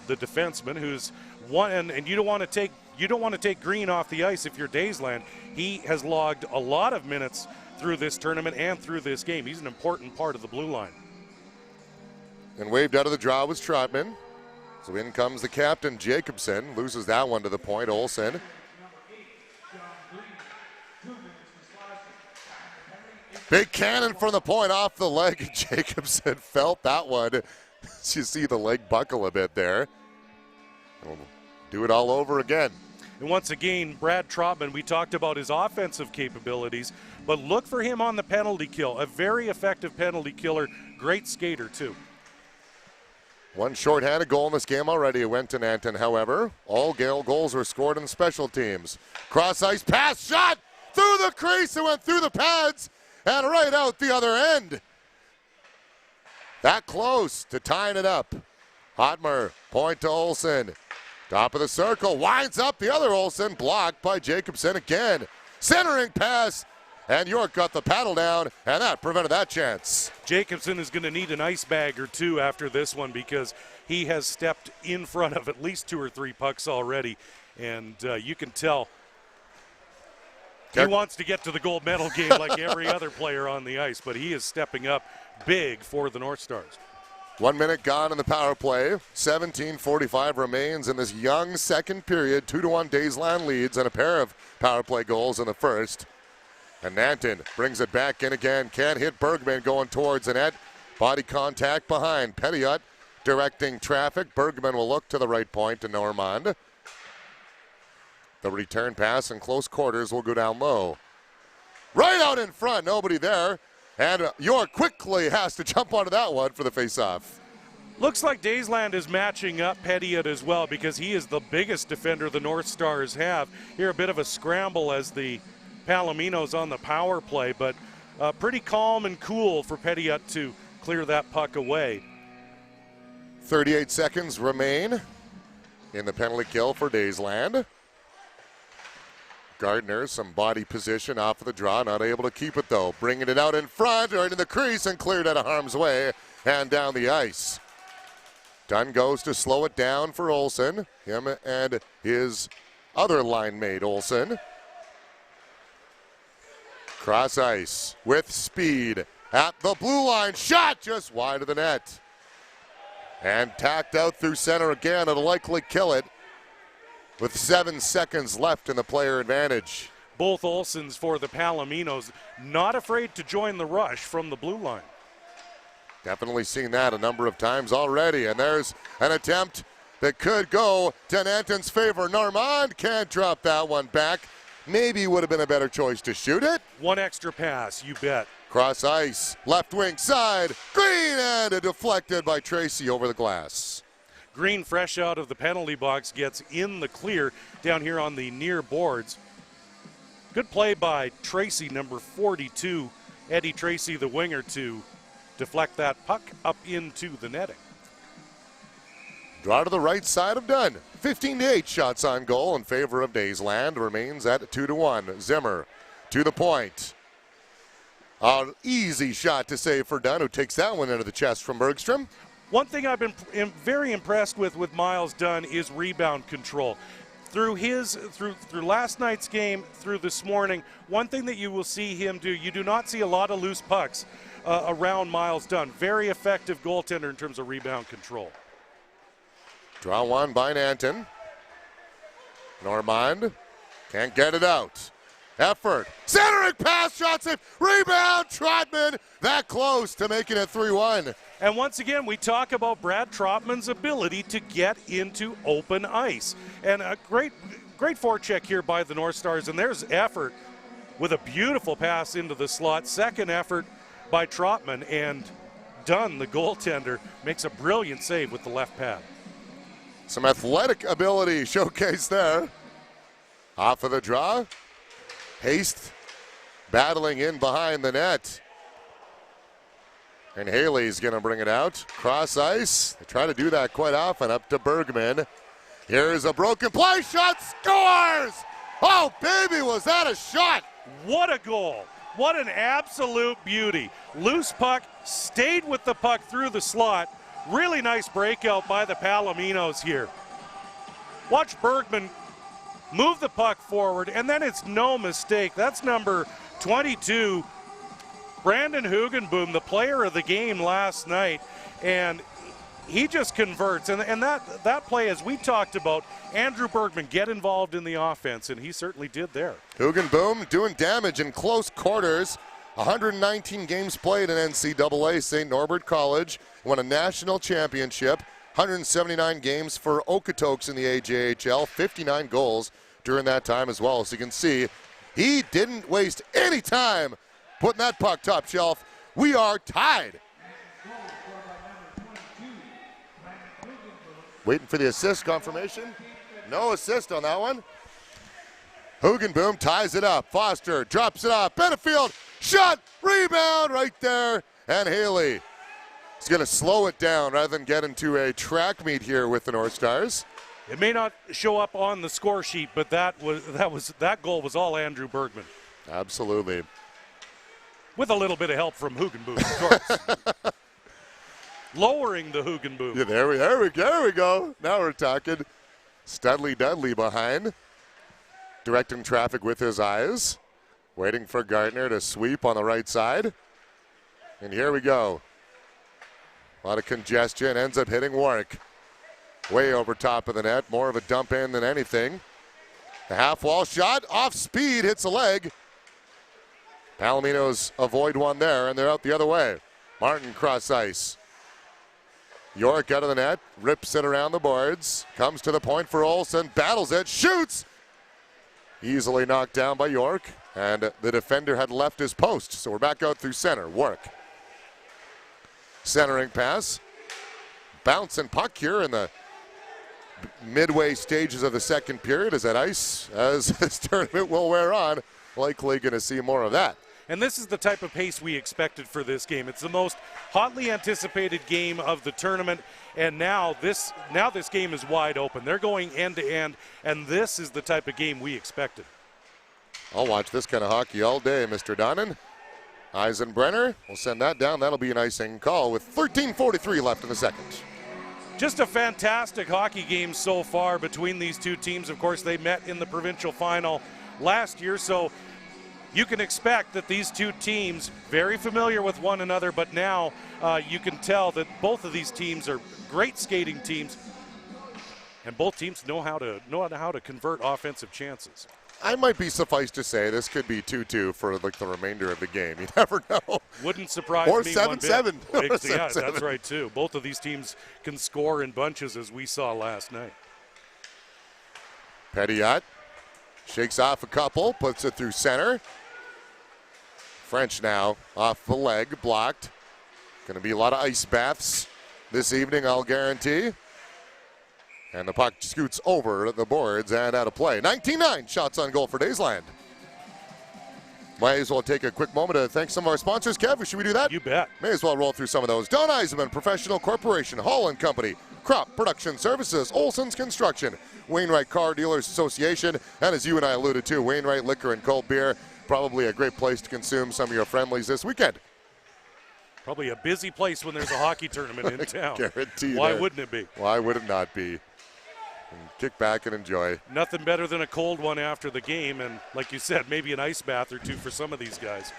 the defenseman, who's one. And you don't want to take Green off the ice if you're Dazeland. He has logged a lot of minutes through this tournament and through this game. He's an important part of the blue line. And waved out of the draw was Trotman. So in comes the captain, Jacobson. Loses that one to the point, Olsen. Big cannon from the point off the leg. Jacobson felt that one. You see the leg buckle a bit there. We'll do it all over again. And once again, Brad Trotman, we talked about his offensive capabilities, but look for him on the penalty kill. A very effective penalty killer. Great skater, too. One shorthanded goal in this game already. It went to Nanton, however. All goals were scored in special teams. Cross ice pass shot through the crease. It went through the pads and right out the other end. That close to tying it up. Hotmer, point to Olsen. Top of the circle, winds up the other Olsen, blocked by Jacobson again. Centering pass, and York got the paddle down, and that prevented that chance. Jacobson is going to need an ice bag or two after this one because he has stepped in front of at least 2 or 3 pucks already, and you can tell he wants to get to the gold medal game like every other player on the ice, but he is stepping up big for the North Stars. 1 minute gone in the power play. 17:45 remains in this young second period. 2-1 Daysland leads and a pair of power play goals in the first. And Nanton brings it back in again. Can't hit Bergman going towards the net. Body contact behind. Pettiot directing traffic. Bergman will look to the right point to Normand. The return pass in close quarters will go down low. Right out in front. Nobody there. And York quickly has to jump onto that one for the faceoff. Looks like Dazeland is matching up Pettiot as well because he is the biggest defender the North Stars have. Here a bit of a scramble as the Palominos on the power play, but pretty calm and cool for Pettiot to clear that puck away. 38 seconds remain in the penalty kill for Dazeland. Gardner, some body position off of the draw, not able to keep it though. Bringing it out in front, right in the crease, and cleared out of harm's way and down the ice. Dunn goes to slow it down for Olsen. Him and his other line mate, Olsen. Cross ice with speed at the blue line. Shot just wide of the net. And tacked out through center again. It'll likely kill it. With 7 seconds left in the player advantage. Both Olsens for the Palominos, not afraid to join the rush from the blue line. Definitely seen that a number of times already. And there's an attempt that could go to Nanton's favor. Normand can't drop that one back. Maybe would have been a better choice to shoot it. One extra pass, you bet. Cross ice, left wing side, Green, and deflected by Tracy over the glass. Green, fresh out of the penalty box, gets in the clear down here on the near boards. Good play by Tracy, number 42, Eddie Tracy, the winger, to deflect that puck up into the netting. Draw to the right side of Dunn. 15-8 shots on goal in favor of Dazeland. Remains at 2-1. Zimmer to the point. An easy shot to save for Dunn, who takes that one into the chest from Bergstrom. One thing I've been very impressed with Miles Dunn is rebound control. Through last night's game, through this morning, one thing that you will see him do, you do not see a lot of loose pucks around Miles Dunn. Very effective goaltender in terms of rebound control. Draw one by Nanton. Normand can't get it out. Effort. Centering pass, shot save. Rebound, Trotman. That close to making it 3-1. And once again, we talk about Brad Trotman's ability to get into open ice. And a great forecheck here by the North Stars, and there's effort with a beautiful pass into the slot. Second effort by Trotman, and Dunn, the goaltender, makes a brilliant save with the left pad. Some athletic ability showcased there. Off of the draw. Haste battling in behind the net. And Haley's going to bring it out. Cross ice. They try to do that quite often. Up to Bergman. Here's a broken play. Shot. Scores! Oh, baby, was that a shot? What a goal. What an absolute beauty. Loose puck, stayed with the puck through the slot. Really nice breakout by the Palominos here. Watch Bergman move the puck forward, and then it's no mistake. That's number 22, Brandon Hugenboom, the player of the game last night, and he just converts. And that play, as we talked about, Andrew Bergman get involved in the offense, and he certainly did there. Hugenboom doing damage in close quarters. 119 games played in NCAA, St. Norbert College. Won a national championship. 179 games for Okotoks in the AJHL. 59 goals during that time as well. So you can see he didn't waste any time putting that puck top shelf. We are tied. Waiting for the assist confirmation. No assist on that one. Hugenboom ties it up. Foster drops it off. Benefield, shot, rebound right there. And Haley is going to slow it down rather than get into a track meet here with the North Stars. It may not show up on the score sheet, but that goal was all Andrew Bergman. Absolutely. With a little bit of help from Hugenboom, of course. Lowering the Hugenboom. Yeah, there we go. Now we're talking. Studley Dudley behind. Directing traffic with his eyes. Waiting for Gardner to sweep on the right side. And here we go. A lot of congestion. Ends up hitting Warwick. Way over top of the net. More of a dump in than anything. The half wall shot. Off speed. Hits a leg. Palominos avoid one there, and they're out the other way. Martin cross ice. York out of the net. Rips it around the boards. Comes to the point for Olsen. Battles it. Shoots! Easily knocked down by York. And the defender had left his post. So we're back out through center. Work. Centering pass. Bouncing puck here in the midway stages of the second period. Is that ice? As this tournament will wear on. Likely going to see more of that. And this is the type of pace we expected for this game. It's the most hotly anticipated game of the tournament, and now this game is wide open. They're going end to end, and this is the type of game we expected. I'll watch this kind of hockey all day, Mr. Donnan. Eisenbrenner will send that down. That'll be an icing call with 13:43 left in the second. Just a fantastic hockey game so far between these two teams. Of course, they met in the provincial final last year, so you can expect that these two teams, very familiar with one another, but now you can tell that both of these teams are great skating teams, and both teams know how to convert offensive chances. I might be suffice to say this could be 2-2 for like the remainder of the game. You never know. Wouldn't surprise or me 7-7. one bit. Yeah, that's right too. Both of these teams can score in bunches, as we saw last night. Petiot shakes off a couple, puts it through center. French now off the leg, blocked. Going to be a lot of ice baths this evening, I'll guarantee. And the puck scoots over the boards and out of play. 19-9 shots on goal for Dazeland. Might as well take a quick moment to thank some of our sponsors. Kev, should we do that? You bet. May as well roll through some of those. Don Eisenman Professional Corporation, Hall & Company, Crop Production Services, Olson's Construction, Wainwright Car Dealers Association, and as you and I alluded to, Wainwright Liquor and Cold Beer. Probably a great place to consume some of your friendlies this weekend. Probably a busy place when there's a hockey tournament in town. Guarantee Why that. wouldn't it be? Why would it not be? And kick back and enjoy. Nothing better than a cold one after the game, and like you said, maybe an ice bath or two for some of these guys.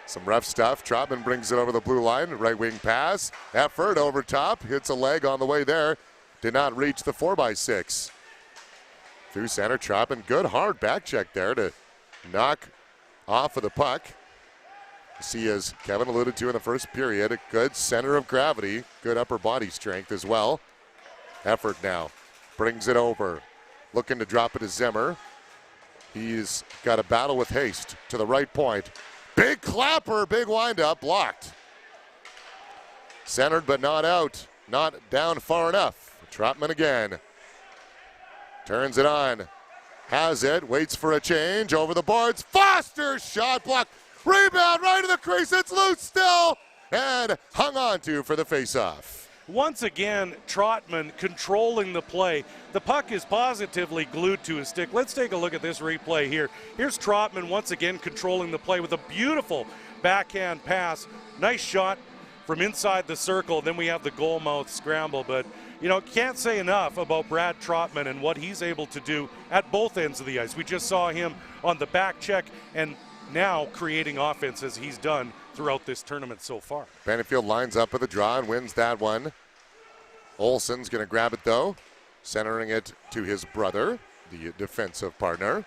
Some rough stuff. Trotman brings it over the blue line. Right wing pass. Effort over top. Hits a leg on the way there. Did not reach the 4x6. Through center. Trotman. Good hard back check there to knock off of the puck. See, as Kevin alluded to in the first period, a good center of gravity, good upper body strength as well. Effort now. Brings it over. Looking to drop it to Zimmer. He's got a battle with haste to the right point. Big clapper, big windup, blocked. Centered but not out. Not down far enough. Trotman again. Turns it on. Has it. Waits for a change. Over the boards. Foster shot blocked. Rebound right to the crease. It's loose still. And hung on to for the faceoff. Once again, Trotman controlling the play. The puck is positively glued to his stick. Let's take a look at this replay here. Here's Trotman once again controlling the play with a beautiful backhand pass. Nice shot from inside the circle. Then we have the goal mouth scramble. But, you know, can't say enough about Brad Trotman and what he's able to do at both ends of the ice. We just saw him on the back check and now creating offense as he's done throughout this tournament so far. Benefield lines up with a draw and wins that one. Olsen's going to grab it though, centering it to his brother, the defensive partner.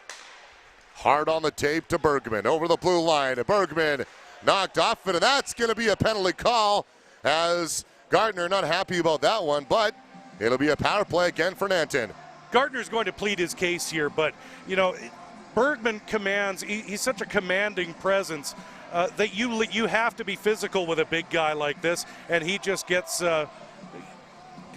Hard on the tape to Bergman, over the blue line. Bergman knocked off it, and that's going to be a penalty call as Gardner not happy about that one, but it'll be a power play again for Nanton. Gardner's going to plead his case here, but, you know, Bergman commands, he's such a commanding presence that you have to be physical with a big guy like this, and he just gets a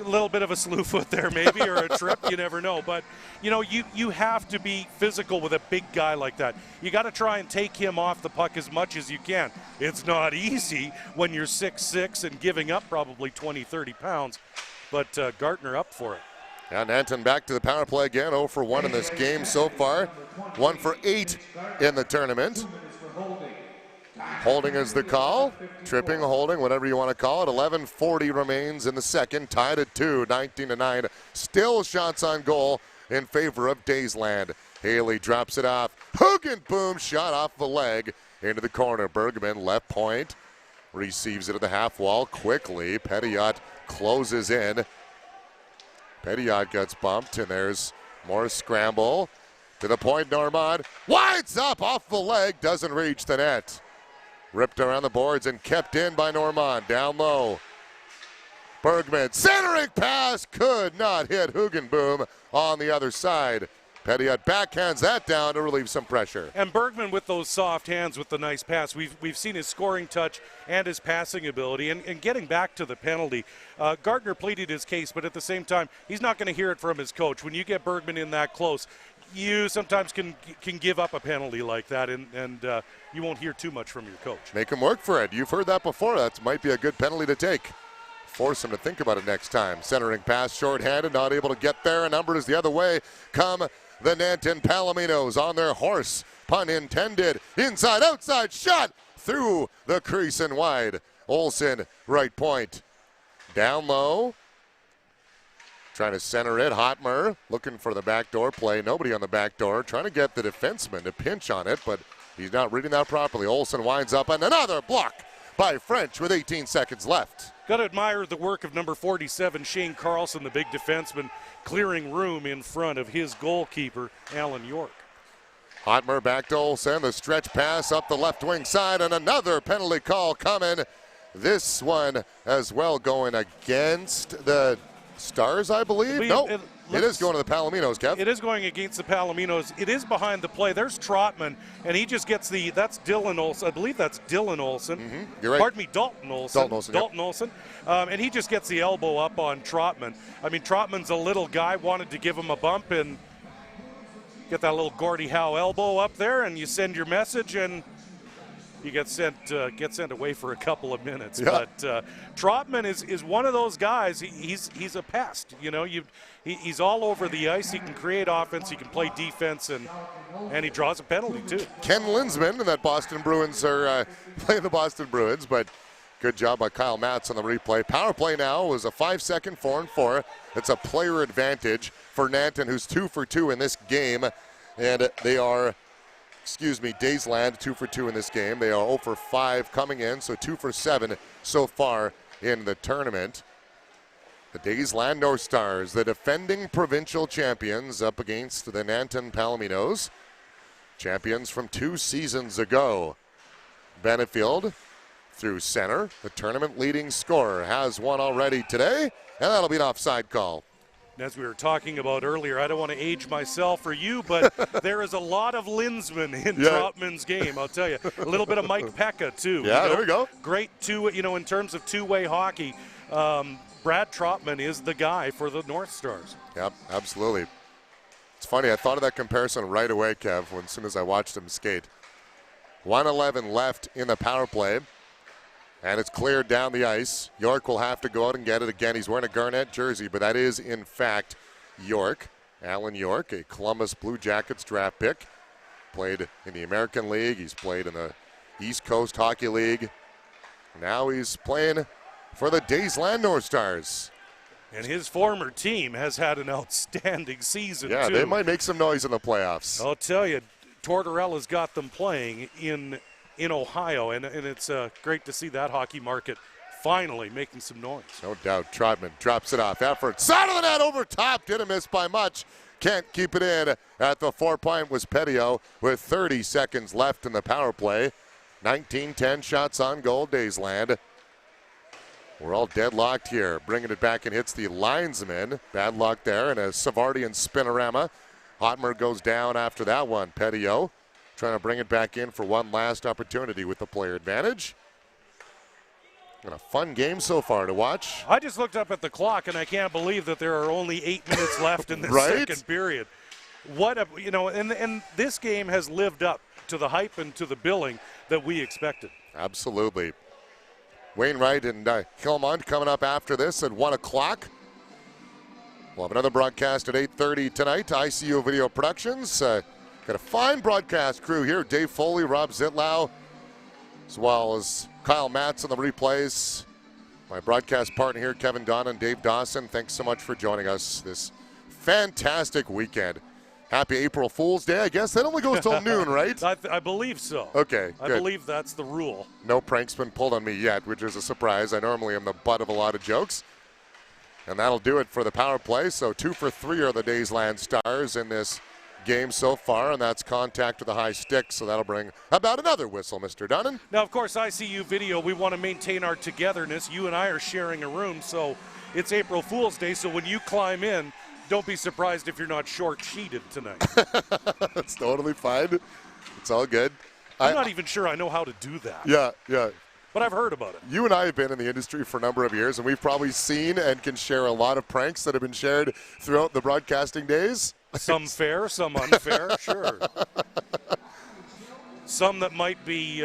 little bit of a slew foot there maybe, or a trip, you never know. But, you know, you have to be physical with a big guy like that. You got to try and take him off the puck as much as you can. It's not easy when you're 6'6" and giving up probably 20, 30 pounds, but Gardner up for it. And Nanton back to the power play again, 0 for 1 in this game so far. 1 for 8 in the tournament. Holding is the call. Tripping, holding, whatever you want to call it. 11:40 remains in the second. Tied at 2, 19-9. Still shots on goal in favor of Dazeland. Haley drops it off. Hugenboom shot off the leg into the corner. Bergman left point. Receives it at the half wall quickly. Pettiot closes in. Pettiot gets bumped, and there's more scramble. To the point, Normand. Winds up off the leg, doesn't reach the net. Ripped around the boards and kept in by Normand. Down low. Bergman, centering pass, could not hit Hugenboom on the other side. Pettiot backhands that down to relieve some pressure. And Bergman with those soft hands with the nice pass. We've seen his scoring touch and his passing ability. And getting back to the penalty, Gardner pleaded his case, but at the same time, he's not going to hear it from his coach. When you get Bergman in that close, you sometimes can give up a penalty like that, and you won't hear too much from your coach. Make him work for it. You've heard that before. That might be a good penalty to take. Force him to think about it next time. Centering pass, shorthanded, not able to get there. A number is the other way. Come the Nanton Palominos on their horse. Pun intended. Inside, outside, shot through the crease and wide. Olsen, right point. Down low. Trying to center it. Hotmer looking for the backdoor play. Nobody on the back door. Trying to get the defenseman to pinch on it, but he's not reading that properly. Olsen winds up, and another block by French with 18 seconds left. Got to admire the work of number 47, Shane Carlson, the big defenseman, clearing room in front of his goalkeeper, Alan York. Hotmer back to Olsen. The stretch pass up the left wing side, and another penalty call coming. This one as well going against the Stars, I believe. No, it is going to the Palominos, Kev. It is going against the Palominos. It is behind the play. There's Trotman, and he just gets that's Dylan Olsen. I believe that's Dylan Olsen. Mm-hmm. You're right. Pardon me, Dalton Olsen. Dalton Olsen. And he just gets the elbow up on Trotman. I mean, Trotman's a little guy, wanted to give him a bump and get that little Gordie Howe elbow up there, and you send your message, and you get sent away for a couple of minutes. Yeah. But Trotman is one of those guys. He's a pest. You know, he's all over the ice. He can create offense. He can play defense, and he draws a penalty too. Ken Linsman and that Boston Bruins are playing the Boston Bruins, but good job by Kyle Matz on the replay. Power play now was a 5-second 4-on-4. It's a player advantage for Nanton, who's 2 for 2 in this game, and they are. Dazeland 2 for 2 in this game. They are 0 for 5 coming in, so 2 for 7 so far in the tournament. The Daysland Northstars, the defending provincial champions, up against the Nanton Palominos. Champions from 2 seasons ago. Benefield through center. The tournament leading scorer has one already today, and that'll be an offside call. As we were talking about earlier, I don't want to age myself or you, but there is a lot of Linsman in Trotman's game, I'll tell you. A little bit of Mike Pekka, too. Yeah, there we go. Great in terms of two-way hockey, Brad Trotman is the guy for the Northstars. Yep, absolutely. It's funny, I thought of that comparison right away, Kev, as soon as I watched him skate. 1:11 left in the power play, and it's cleared down the ice. York will have to go out and get it again. He's wearing a Garnett jersey, but that is, in fact, York. Alan York, a Columbus Blue Jackets draft pick. Played in the American League. He's played in the East Coast Hockey League. Now he's playing for the Daysland Northstars. And his former team has had an outstanding season, yeah, too. They might make some noise in the playoffs. I'll tell you, Tortorella's got them playing in Ohio, and it's great to see that hockey market finally making some noise. No doubt. Trotman drops it off. Effort. Side of the net over top. Didn't miss by much. Can't keep it in. At the 4-point was Petio with 30 seconds left in the power play. 19-10 shots on goal, Dazeland. We're all deadlocked here. Bringing it back and hits the linesman. Bad luck there, and a Savardian spinorama. Hotmer goes down after that one. Petio trying to bring it back in for one last opportunity with the player advantage. And a fun game so far to watch. I just looked up at the clock, and I can't believe that there are only 8 minutes left in the second period. And this game has lived up to the hype and to the billing that we expected. Absolutely. Wainwright and Hillmont coming up after this at 1 o'clock. We'll have another broadcast at 8:30 tonight. ICU Video Productions. Got a fine broadcast crew here. Dave Foley, Rob Zitlau, as well as Kyle Matz on the replays. My broadcast partner here, Kevin Don and Dave Dawson. Thanks so much for joining us this fantastic weekend. Happy April Fool's Day. I guess that only goes till noon, right? I believe so. Okay, I good. believe that's the rule. No prank's been pulled on me yet, which is a surprise. I normally am the butt of a lot of jokes. And that'll do it for the power play. So 2 for 3 are the Daysland Stars in this game so far, and that's contact to the high stick, so that'll bring about another whistle, Mr. Dunnan. Now, of course, ICU Video, we want to maintain our togetherness. You and I are sharing a room, so it's April Fool's Day, so when you climb in, don't be surprised if you're not short-sheeted tonight. That's totally fine. It's all good. I'm not even sure I know how to do that. Yeah. But I've heard about it. You and I have been in the industry for a number of years, and we've probably seen and can share a lot of pranks that have been shared throughout the broadcasting days. Some fair, some unfair, sure. Some that might be,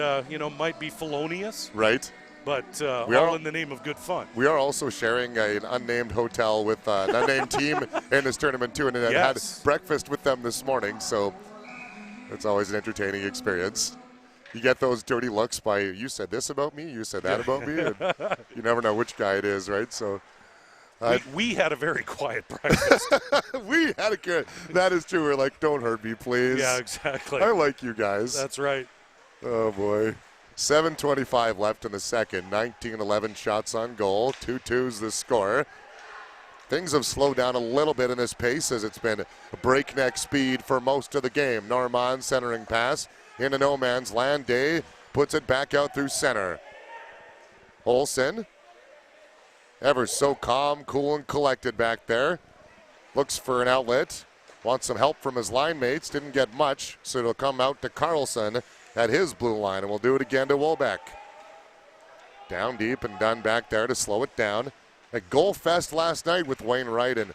might be felonious. Right. But all in the name of good fun. We are also sharing an unnamed hotel with an unnamed team in this tournament, too, and I had breakfast with them this morning, so it's always an entertaining experience. You get those dirty looks by, you said this about me, you said that about me, and you never know which guy it is, right? So we had a very quiet breakfast. We had a good, that is true. We're like, don't hurt me, please. Yeah, exactly. I like you guys. That's right. Oh, boy. 7:25 left in the second. 19-11 shots on goal. 2-2's the score. Things have slowed down a little bit in this pace as it's been breakneck speed for most of the game. Normand centering pass into no man's land. Day puts it back out through center. Olsen, ever so calm, cool, and collected back there. Looks for an outlet. Wants some help from his line mates. Didn't get much, so it'll come out to Carlson at his blue line, and we'll do it again to Wolbeck. Down deep and done back there to slow it down. A goal fest last night with Wainwright and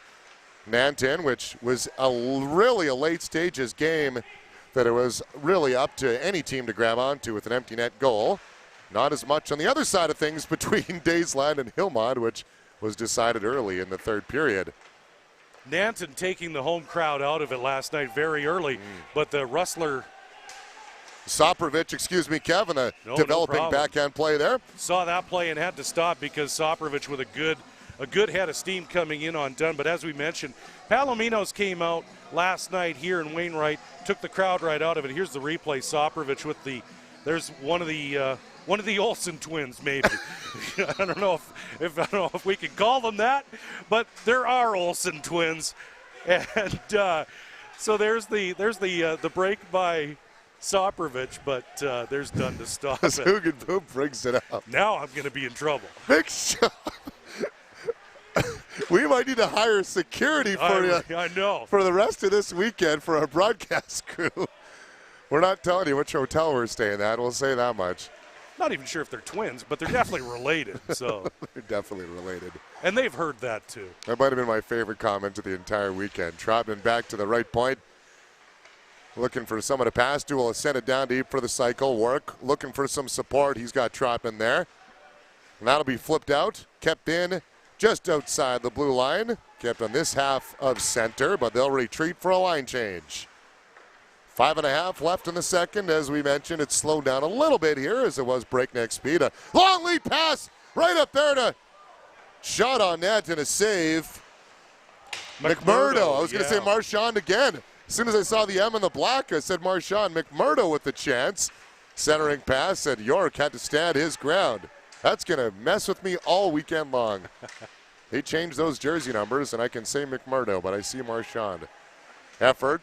Nanton, which was really a late stages game that it was really up to any team to grab onto with an empty net goal. Not as much on the other side of things between Dazeland and Hillmont, which was decided early in the third period. Nanton taking the home crowd out of it last night very early, but the Rustler... Soprovic, Kevin, developing backhand play there. Saw that play and had to stop because Soprovic with a good head of steam coming in on Dunn. But as we mentioned, Palominos came out last night here in Wainwright, took the crowd right out of it. Here's the replay. Soprovic with there's one of the Olsen twins, maybe. I don't know if we can call them that, but there are Olsen twins, and so there's the break by Soprovich, but there's done to stop As it. Hugenboom brings it up. Now I'm going to be in trouble. Big shot. We might need to hire security for you. I know. For the rest of this weekend for our broadcast crew. We're not telling you which hotel we're staying at. We'll say that much. Not even sure if they're twins, but they're definitely related. So They're definitely related. and they've heard that too. That might have been my favorite comment of the entire weekend. Trotman back to the right point. Looking for someone to pass to. Will send it down deep for the cycle. Work. Looking for some support. He's got Trotman there. And that'll be flipped out. Kept in just outside the blue line. Kept on this half of center, but they'll retreat for a line change. 5.5 left in the second. As we mentioned, it's slowed down a little bit here as it was breakneck speed. A long lead pass right up there to shot on net and a save. McMurdo. I was going to say Marchand again. As soon as I saw the M in the black, I said Marchand. McMurdo with the chance. Centering pass, and York had to stand his ground. That's going to mess with me all weekend long. They changed those jersey numbers, and I can say McMurdo, but I see Marchand. Effort.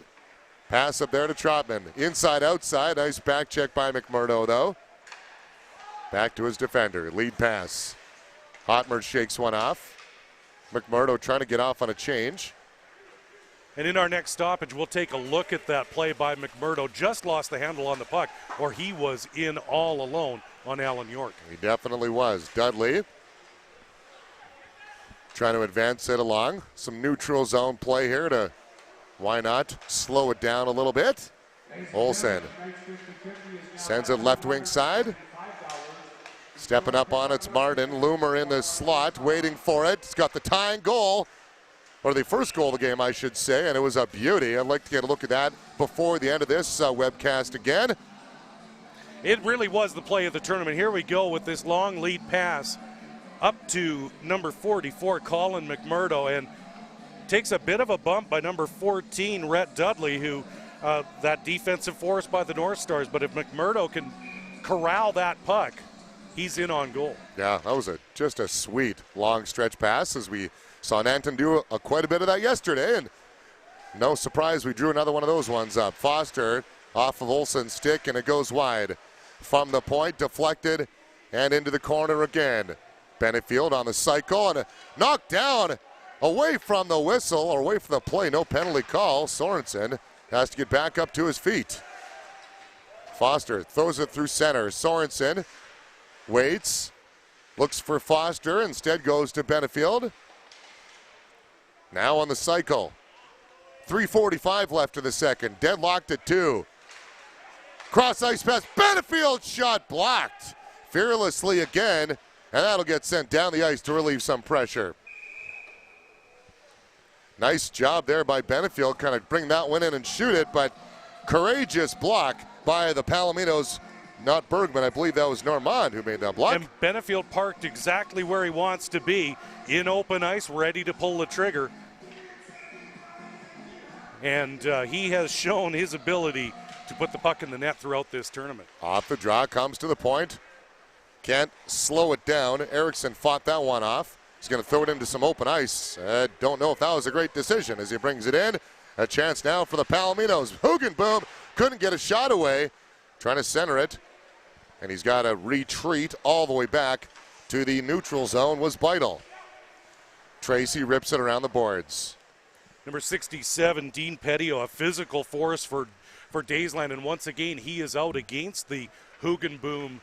Pass up there to Trotman. Inside, outside. Nice back check by McMurdo, though. Back to his defender. Lead pass. Hotmer shakes one off. McMurdo trying to get off on a change. And in our next stoppage, we'll take a look at that play by McMurdo. Just lost the handle on the puck, or he was in all alone on Alan York. He definitely was. Dudley trying to advance it along. Some neutral zone play here to, why not, slow it down a little bit. Olsen sends it left wing side. Stepping up on it's Martin. Loomer in the slot, waiting for it. He's got the tying goal. Or the first goal of the game, I should say, and it was a beauty. I'd like to get a look at that before the end of this webcast again. It really was the play of the tournament. Here we go with this long lead pass up to number 44, Colin McMurdo, and takes a bit of a bump by number 14, Rhett Dudley, who that defensive force by the Northstars. But if McMurdo can corral that puck, he's in on goal. Yeah, that was just a sweet long stretch pass, as we saw Nanton do quite a bit of that yesterday, and no surprise we drew another one of those ones up. Foster off of Olsen's stick, and it goes wide. From the point, deflected, and into the corner again. Benefield on the cycle, and knocked down away from the whistle, or away from the play. No penalty call. Sorensen has to get back up to his feet. Foster throws it through center. Sorensen waits, looks for Foster, instead goes to Benefield. Now on the cycle. 3:45 left in the second. Deadlocked at 2. Cross ice pass. Benefield shot blocked fearlessly again, and that'll get sent down the ice to relieve some pressure. Nice job there by Benefield, kind of bring that one in and shoot it, but courageous block by the Palominos. Not Bergman, I believe that was Normand who made that block. And Benefield parked exactly where he wants to be, in open ice, ready to pull the trigger. And he has shown his ability to put the puck in the net throughout this tournament. Off the draw, comes to the point. Can't slow it down. Erickson fought that one off. He's going to throw it into some open ice. Don't know if that was a great decision as he brings it in. A chance now for the Palominos. Hugenboom couldn't get a shot away. Trying to center it. And he's got to retreat all the way back to the neutral zone was Beidel. Tracy rips it around the boards. Number 67, Dean Pettio, a physical force for Dazeland, and once again he is out against the Hugenboom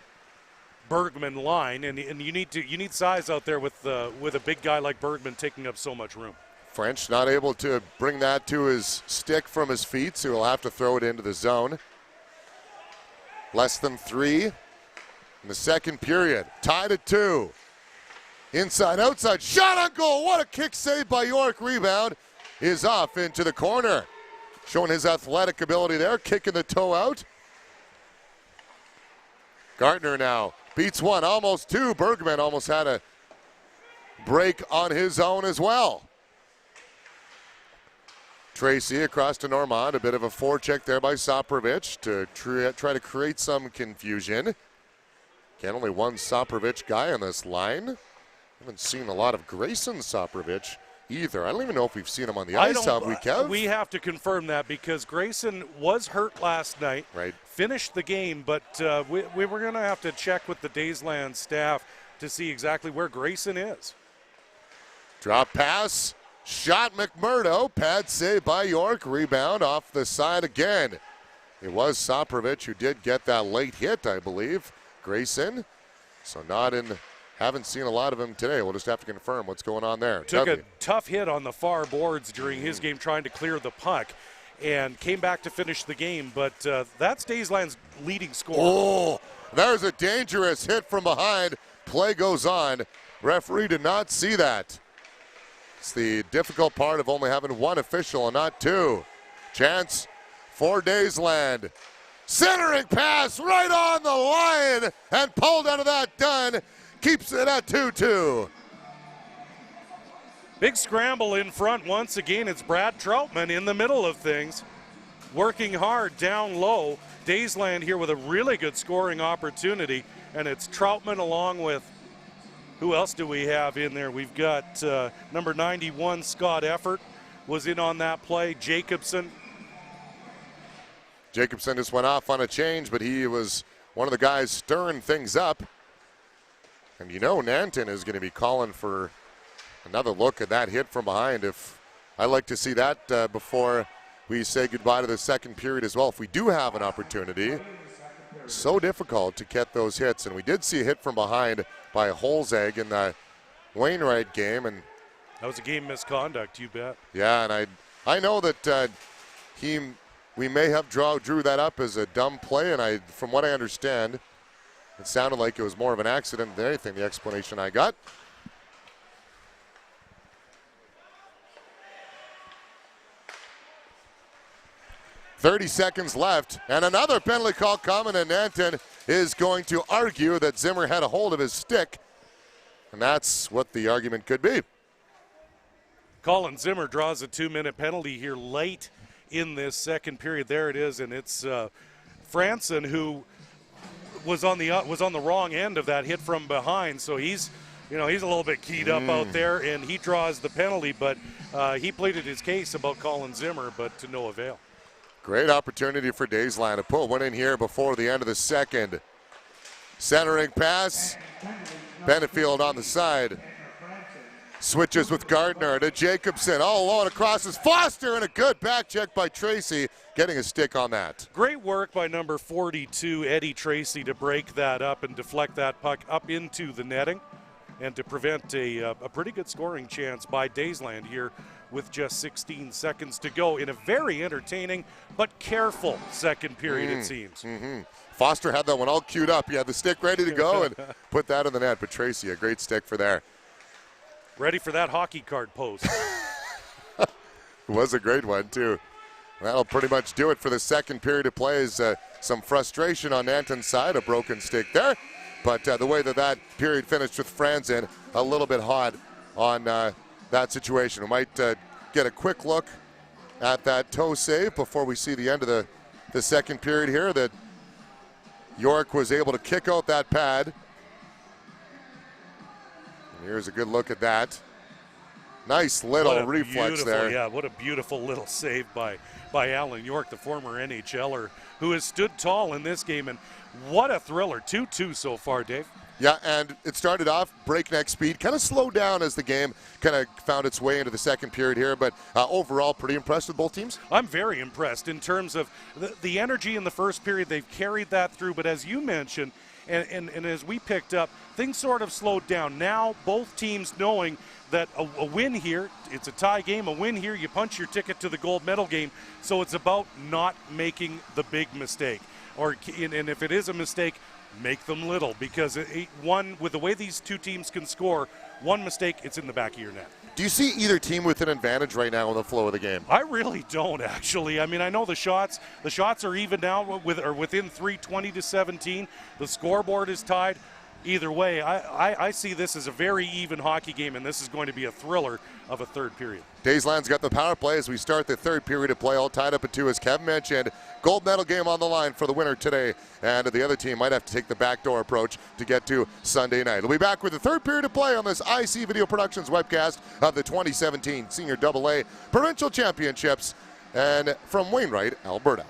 Bergman line, and you need size out there with a big guy like Bergman taking up so much room. French not able to bring that to his stick from his feet, so he'll have to throw it into the zone. Less than 3 in the second period. Tied at 2. Inside, outside, shot on goal. What a kick save by York. Rebound is off into the corner. Showing his athletic ability there, kicking the toe out. Gardner now beats one, almost 2. Bergman almost had a break on his own as well. Tracy across to Normand. A bit of a forecheck there by Soprovich to try to create some confusion. Again, only one Soprovich guy on this line. Haven't seen a lot of Grayson Soprovich either. I don't even know if we've seen him on the ice, have we, Kev? We have to confirm that because Grayson was hurt last night. Right. Finished the game, but we were going to have to check with the Dazeland staff to see exactly where Grayson is. Drop pass. Shot McMurdo. Pad save by York. Rebound off the side again. It was Saprovic who did get that late hit, I believe. Grayson. So haven't seen a lot of him today. We'll just have to confirm what's going on there. Took a tough hit on the far boards during his game trying to clear the puck and came back to finish the game. But that's Dazeland's leading scorer. Oh, there's a dangerous hit from behind. Play goes on. Referee did not see that. It's the difficult part of only having one official and not two. Chance for Dazeland. Centering pass right on the line and pulled out of that done. Keeps it at 2-2. Big scramble in front once again. It's Brad Troutman in the middle of things. Working hard down low. Dazeland here with a really good scoring opportunity. And it's Troutman along with, who else do we have in there? We've got number 91, Scott Effort, was in on that play. Jacobson just went off on a change, but he was one of the guys stirring things up. And you know Nanton is going to be calling for another look at that hit from behind. I like to see that before we say goodbye to the second period as well. If we do have an opportunity, so difficult to get those hits. And we did see a hit from behind by Holzegg in the Wainwright game. And that was a game misconduct, you bet. Yeah, and I know that we may have drew that up as a dumb play, and from what I understand, it sounded like it was more of an accident than anything, the explanation I got. .30 seconds left, and another penalty call coming, and Nanton is going to argue that Zimmer had a hold of his stick, and that's what the argument could be. Colin Zimmer draws a 2-minute penalty here late in this second period. There it is, and it's Franson who was on the wrong end of that hit from behind, so he's a little bit keyed up out there, and he draws the penalty, but he pleaded his case about Colin Zimmer, but to no avail. Great opportunity for Dazeland to put one in here before the end of the second. Centering pass. Benefield on the side. Switches with Gardner to Jacobson. All alone across is Foster, and a good back check by Tracy, getting a stick on that. Great work by number 42, Eddie Tracy, to break that up and deflect that puck up into the netting and to prevent a pretty good scoring chance by Dazeland here with just 16 seconds to go in a very entertaining but careful second period, it seems. Foster had that one all queued up. He had the stick ready to go and put that in the net, but Tracy, a great stick for there. Ready for that hockey card post. It was a great one, too. That'll pretty much do it for the second period of play. Is some frustration on Nanton's side, a broken stick there. But the way that period finished with Franzen, a little bit hot on that situation. We might get a quick look at that toe save before we see the end of the second period here, that York was able to kick out that pad. And here's a good look at that. Nice little reflex there. Yeah, what a beautiful little save by Alan York, the former NHLer, who has stood tall in this game. And what a thriller. 2-2 so far, Dave. Yeah, and it started off breakneck speed, kind of slowed down as the game kind of found its way into the second period here, but overall pretty impressed with both teams? I'm very impressed in terms of the energy in the first period. They've carried that through, but as you mentioned, and as we picked up, things sort of slowed down. Now both teams knowing that a win here, it's a tie game, a win here, you punch your ticket to the gold medal game, so it's about not making the big mistake. And if it is a mistake, make them little, because with the way these two teams can score, one mistake, it's in the back of your net. Do you see either team with an advantage right now in the flow of the game? I really don't, actually. I mean, I know the shots are even now within 3:20-17. The scoreboard is tied. Either way, I see this as a very even hockey game, and this is going to be a thriller of a third period. Dazeland's got the power play as we start the third period of play, all tied up at 2, as Kev mentioned. Gold medal game on the line for the winner today, and the other team might have to take the backdoor approach to get to Sunday night. We'll be back with the third period of play on this IC Video Productions webcast of the 2017 Senior AA Provincial Championships, and from Wainwright, Alberta.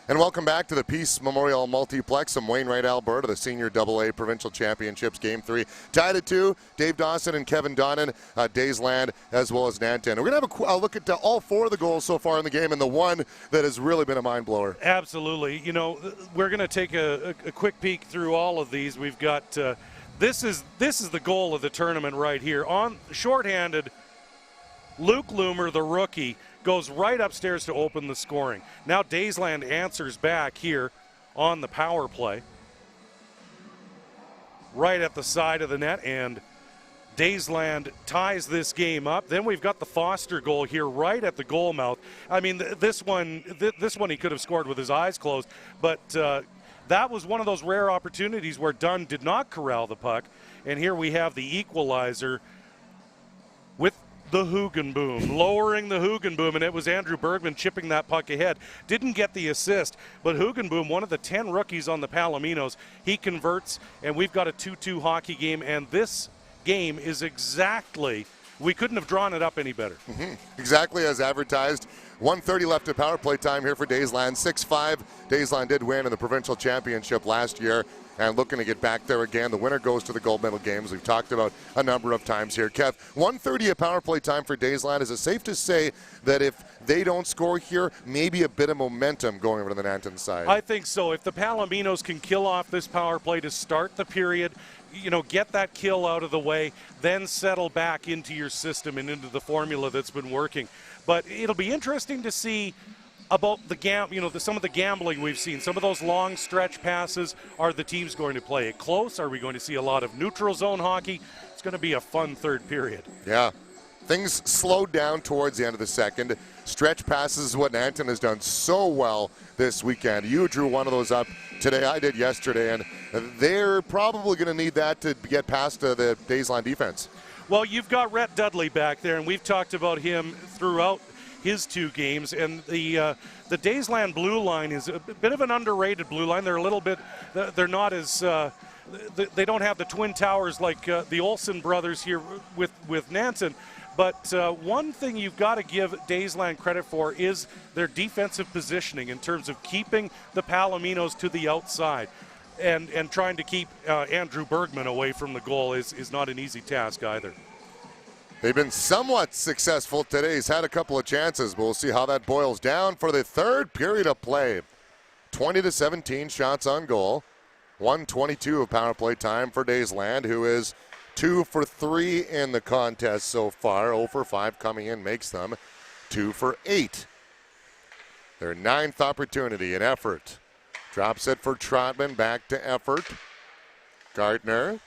And welcome back to the Peace Memorial Multiplex in Wainwright, Alberta, the Senior AA Provincial Championships Game 3. Tied at 2, Dave Dawson and Kevin Donnan, Dazeland, as well as Nanton. We're going to have a look at all 4 of the goals so far in the game and the one that has really been a mind blower. Absolutely. You know, we're going to take a quick peek through all of these. We've got, this is the goal of the tournament right here. On shorthanded, Luke Loomer, the rookie, goes right upstairs to open the scoring. Now Dazeland answers back here on the power play. Right at the side of the net, and Dazeland ties this game up. Then we've got the Foster goal here right at the goal mouth. I mean, this one he could have scored with his eyes closed, but that was one of those rare opportunities where Dunn did not corral the puck. And here we have the equalizer with the Hugenboom, lowering the Hugenboom, and it was Andrew Bergman chipping that puck ahead. Didn't get the assist, but Hugenboom, one of the 10 rookies on the Palominos, he converts, and we've got a 2-2 hockey game, and this game is exactly, we couldn't have drawn it up any better. Exactly as advertised. 1:30 left of power play time here for Dazeland. 6-5. Dazeland did win in the provincial championship last year and looking to get back there again. The winner goes to the gold medal games. We've talked about a number of times here. Kev, 1:30 of power play time for Dazeland. Is it safe to say that if they don't score here, maybe a bit of momentum going over to the Nanton side? I think so. If the Palominos can kill off this power play to start the period, you know, get that kill out of the way, then settle back into your system and into the formula that's been working. But it'll be interesting to see about the some of the gambling we've seen. Some of those long stretch passes. Are the teams going to play it close? Are we going to see a lot of neutral zone hockey? It's going to be a fun third period. Yeah. Things slowed down towards the end of the second. Stretch passes is what Nanton has done so well this weekend. You drew one of those up today. I did yesterday, and they're probably going to need that to get past the Dazeland defense. Well, you've got Rhett Dudley back there, and we've talked about him throughout his 2 games. And the Dazeland blue line is a bit of an underrated blue line. They're a little bit, they're not as, they don't have the twin towers like the Olsen brothers here with Nanton. But one thing you've got to give Dazeland credit for is their defensive positioning in terms of keeping the Palominos to the outside. And trying to keep Andrew Bergman away from the goal is not an easy task either. They've been somewhat successful today. He's had a couple of chances, but we'll see how that boils down for the third period of play. 20-17 shots on goal. 1:22 of power play time for Dazeland, who is 2 for 3 in the contest so far. 0 for 5 coming in makes them 2 for 8. Their 9th opportunity, an effort. Drops it for Trotman, back to Effort. Gardner.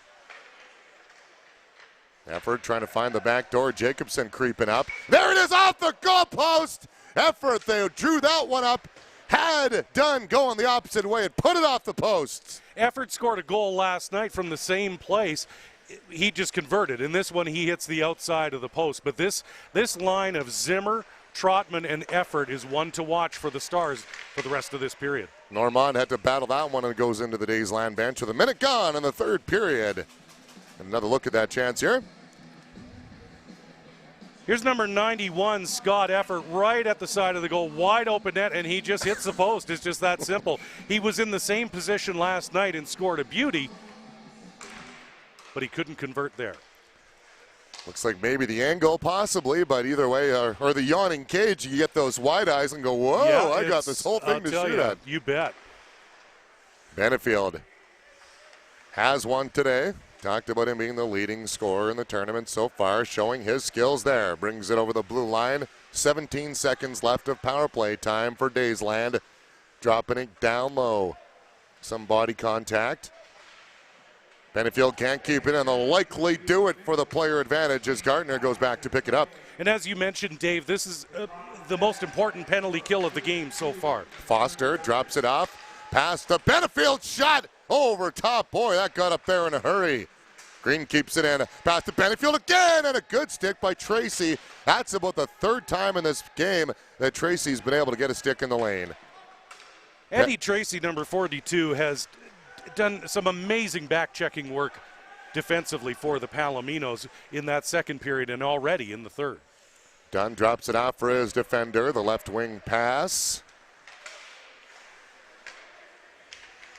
Effort trying to find the back door. Jacobson creeping up. There it is, off the goalpost. Effort, they drew that one up. Had Dunn going the opposite way and put it off the posts. Effort scored a goal last night from the same place. He just converted. In this one, he hits the outside of the post. But this line of Zimmer, Trotman, and Effort is one to watch for the Stars for the rest of this period. Normand had to battle that one, and it goes into the Dazeland bench with a minute gone in the third period. Another look at that chance here. Here's number 91, Scott Effort, right at the side of the goal, wide open net, and he just hits the post. It's just that simple. He was in the same position last night and scored a beauty, but he couldn't convert there. Looks like maybe the angle possibly, but either way, or the yawning cage, you get those wide eyes and go, whoa, yeah, I got this whole thing to shoot at. You bet. Benefield has one today. Talked about him being the leading scorer in the tournament so far, showing his skills there. Brings it over the blue line. 17 seconds left of power play time for Dazeland. Dropping it down low. Some body contact. Benefield can't keep it, and they'll likely do it for the player advantage as Gardner goes back to pick it up. And as you mentioned, Dave, this is the most important penalty kill of the game so far. Foster drops it off. Past the Benefield shot over top. Boy, that got up there in a hurry. Green keeps it in. Past to Benefield again, and a good stick by Tracy. That's about the 3rd time in this game that Tracy's been able to get a stick in the lane. Eddie Tracy, number 42, has done some amazing back-checking work defensively for the Palominos in that second period and already in the third. Dunn drops it off for his defender. The left wing pass.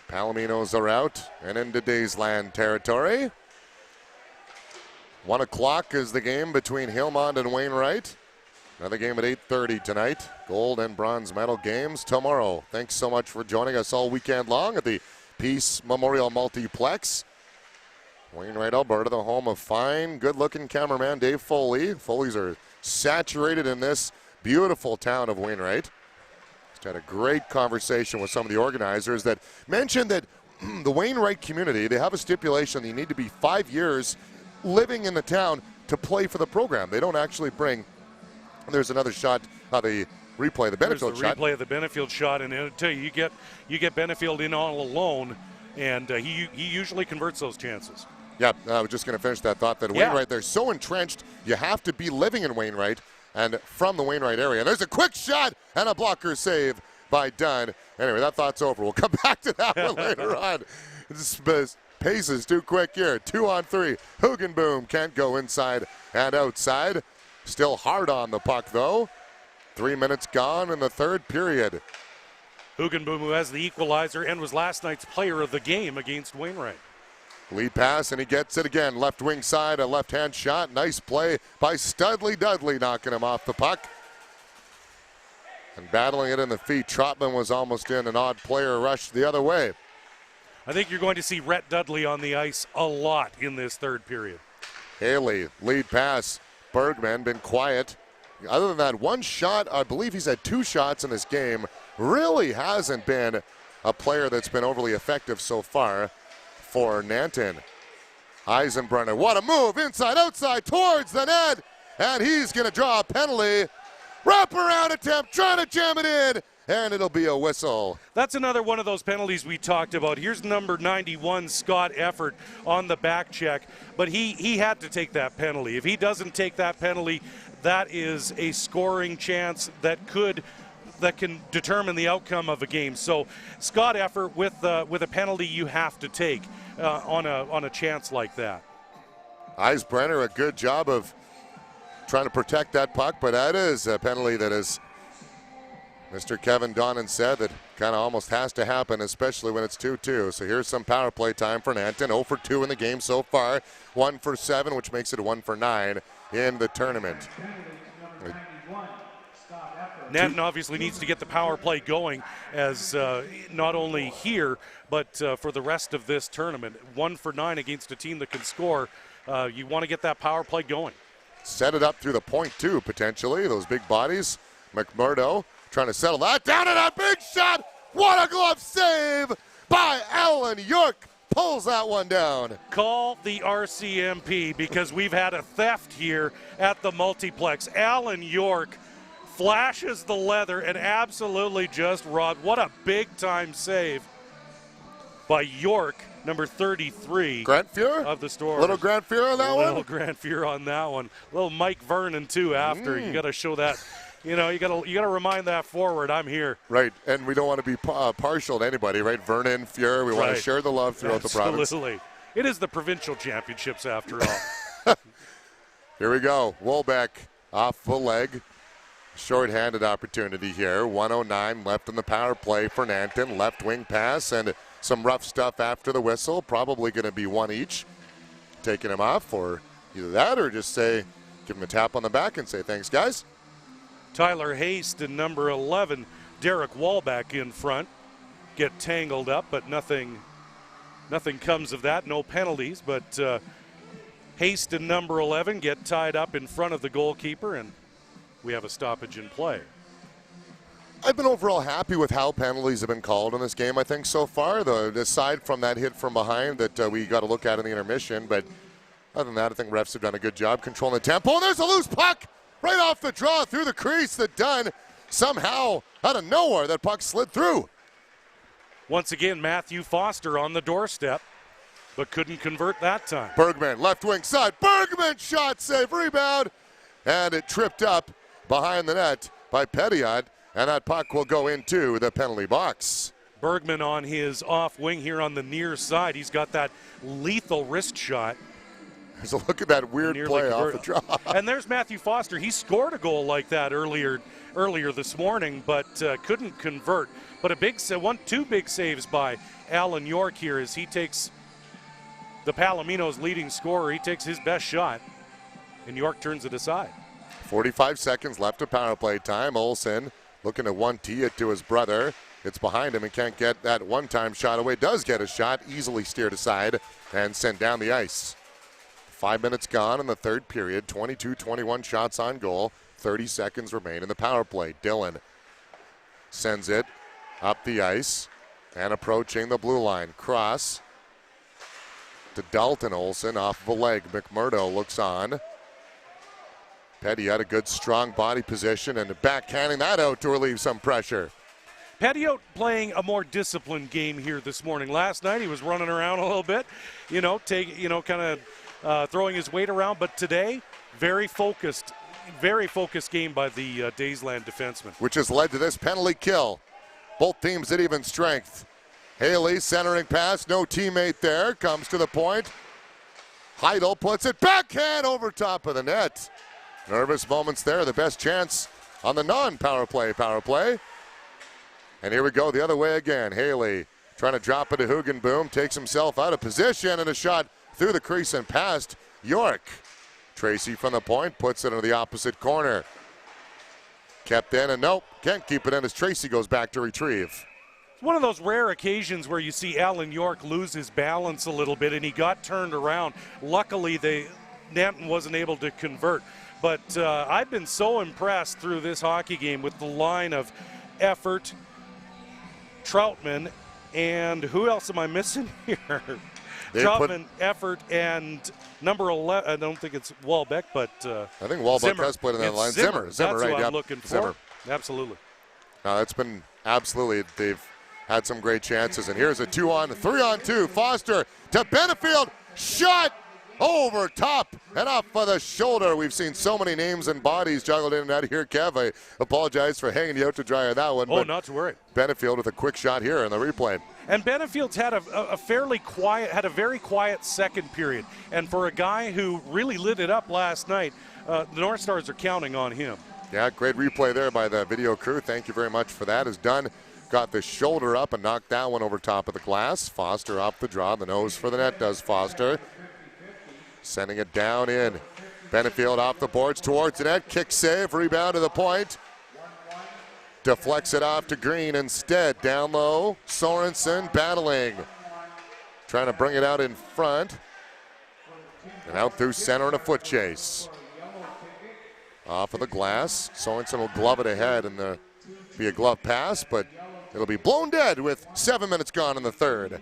Palominos are out and into Daysland territory. 1 o'clock is the game between Hillmont and Wainwright. Another game at 8:30 tonight. Gold and bronze medal games tomorrow. Thanks so much for joining us all weekend long at the Peace Memorial Multiplex. Wainwright, Alberta, the home of fine, good-looking cameraman Dave Foley. Foleys are saturated in this beautiful town of Wainwright. Just had a great conversation with some of the organizers that mentioned that the Wainwright community, they have a stipulation that you need to be 5 years living in the town to play for the program. They don't actually bring. There's another shot of the replay, the Benefield shot. Replay of the Benefield shot, and I'll tell you, you get Benefield in all alone, and he usually converts those chances. Yeah, I was just going to finish that thought that Wainwright, they're so entrenched, you have to be living in Wainwright and from the Wainwright area. There's a quick shot and a blocker save by Dunn. Anyway, that thought's over. We'll come back to that one later on. This pace is too quick here. 2-on-3. Hugenboom can't go inside and outside. Still hard on the puck, though. 3 minutes gone in the third period. Hugenboom, who has the equalizer and was last night's player of the game against Wainwright. Lead pass, and he gets it again. Left wing side, a left-hand shot. Nice play by Studley Dudley, knocking him off the puck. And battling it in the feet. Trotman was almost in. An odd player rushed the other way. I think you're going to see Rhett Dudley on the ice a lot in this third period. Haley, lead pass. Bergman been quiet. Other than that one shot, I believe he's had 2 shots in this game. Really hasn't been a player that's been overly effective so far for Nanton. Eisenbrenner, what a move, inside, outside, towards the net, and he's going to draw a penalty. Wraparound attempt, trying to jam it in, and it'll be a whistle. That's another one of those penalties we talked about. Here's number 91, Scott Effort, on the back check, but he had to take that penalty. If he doesn't take that penalty, that is a scoring chance that can determine the outcome of a game. So Scott Effort with a penalty you have to take on a chance like that. Eisbrenner, a good job of trying to protect that puck, but that is a penalty that is, Mr. Kevin Donnan said, that kind of almost has to happen, especially when it's 2-2. So here's some power play time for Nanton. 0 for 2 in the game so far. 1 for 7, which makes it 1 for 9 in the tournament. Nanton obviously needs to get the power play going, as not only here, but for the rest of this tournament. 1 for 9 against a team that can score. You want to get that power play going. Set it up through the point, too, potentially. Those big bodies. McMurdo trying to settle that down, and a big shot. What a glove save by Alan York. Pulls that one down. Call the RCMP, because we've had a theft here at the Multiplex. Alan York flashes the leather and absolutely just robbed. What a big-time save by York, number 33. Grant Fuhr? Of the store. Little Grant Fuhr on that one? Little Grant Fuhr on that one. Little Mike Vernon, too, after. You got to show that. You got to remind that forward, I'm here. Right, and we don't want to be partial to anybody, right? Vernon, Fuhr, we want to share the love throughout the province. Absolutely. It is the provincial championships, after all. Here we go. Wolbeck off the leg. Short-handed opportunity here. 1:09 left in the power play for Nanton. Left wing pass and some rough stuff after the whistle. Probably going to be 1 each. Taking him off, or either that or just say, give him a tap on the back and say, thanks, guys. Tyler Haste and number 11, Derek Wallback in front. Get tangled up, but nothing comes of that. No penalties, but Haste and number 11 get tied up in front of the goalkeeper, and we have a stoppage in play. I've been overall happy with how penalties have been called in this game, I think, so far. Aside from that hit from behind that we got to look at in the intermission. But other than that, I think refs have done a good job controlling the tempo. And there's a loose puck right off the draw through the crease that Dunn somehow, out of nowhere, that puck slid through. Once again, Matthew Foster on the doorstep, but couldn't convert that time. Bergman, left wing side. Bergman shot, save, rebound. And it tripped up behind the net by Petiot. And that puck will go into the penalty box. Bergman on his off wing here on the near side. He's got that lethal wrist shot. So look at that weird play off the draw. And there's Matthew Foster. He scored a goal like that earlier this morning, but couldn't convert. But two big saves by Alan York here as he takes the Palominos' leading scorer. He takes his best shot, and York turns it aside. 45 seconds left of power play time. Olsen looking to 1-tee it to his brother. It's behind him and can't get that one-time shot away. Does get a shot, easily steered aside and sent down the ice. 5 minutes gone in the third period. 22-21 shots on goal. 30 seconds remain in the power play. Dillon sends it up the ice and approaching the blue line. Cross to Dalton. Olsen off of a leg. McMurdo looks on. Petty had a good strong body position and backhanding that out to relieve some pressure. Pettiot playing a more disciplined game here this morning. Last night he was running around a little bit, kind of throwing his weight around. But today, very focused game by the Dazeland defenseman. Which has led to this penalty kill. Both teams at even strength. Haley centering pass, no teammate there, comes to the point. Heidel puts it backhand over top of the net. Nervous moments there, the best chance on the non-power play. And here we go the other way again. Haley trying to drop it to Hugenboom, takes himself out of position, and a shot through the crease and past York. Tracy from the point puts it into the opposite corner. Kept in, and nope, can't keep it in as Tracy goes back to retrieve. It's one of those rare occasions where you see Alan York lose his balance a little bit, and he got turned around. Luckily, Nanton wasn't able to convert. But I've been so impressed through this hockey game with the line of Effort, Troutman, and who else am I missing here? Troutman, Effort, and number 11. I don't think it's Walbeck, but I think Walbeck Zimmer. has played in that line. Zimmer, That's right? what I'm Yep. looking for. Zimmer. Absolutely. No, that's been absolutely. They've had some great chances, and here's a 2-on, 3-on-2. Foster to Benefield, shot over top and off of the shoulder. We've seen so many names and bodies juggled in and out of here, Kev. I apologize for hanging you out to dry on that one. Oh, not to worry. Benefield with a quick shot here in the replay. And Benefield's had a very quiet second period. And for a guy who really lit it up last night, the North Stars are counting on him. Yeah, great replay there by the video crew. Thank you very much for that. As Dunn got the shoulder up and knocked that one over top of the glass. Foster off the draw. The nose for the net does Foster. Sending it down in. Benefield off the boards towards the net. Kick save. Rebound to the point. Deflects it off to Green instead. Down low. Sorensen battling. Trying to bring it out in front. And out through center in a foot chase. Off of the glass. Sorensen will glove it ahead and be a glove pass, but it'll be blown dead with 7 minutes gone in the third.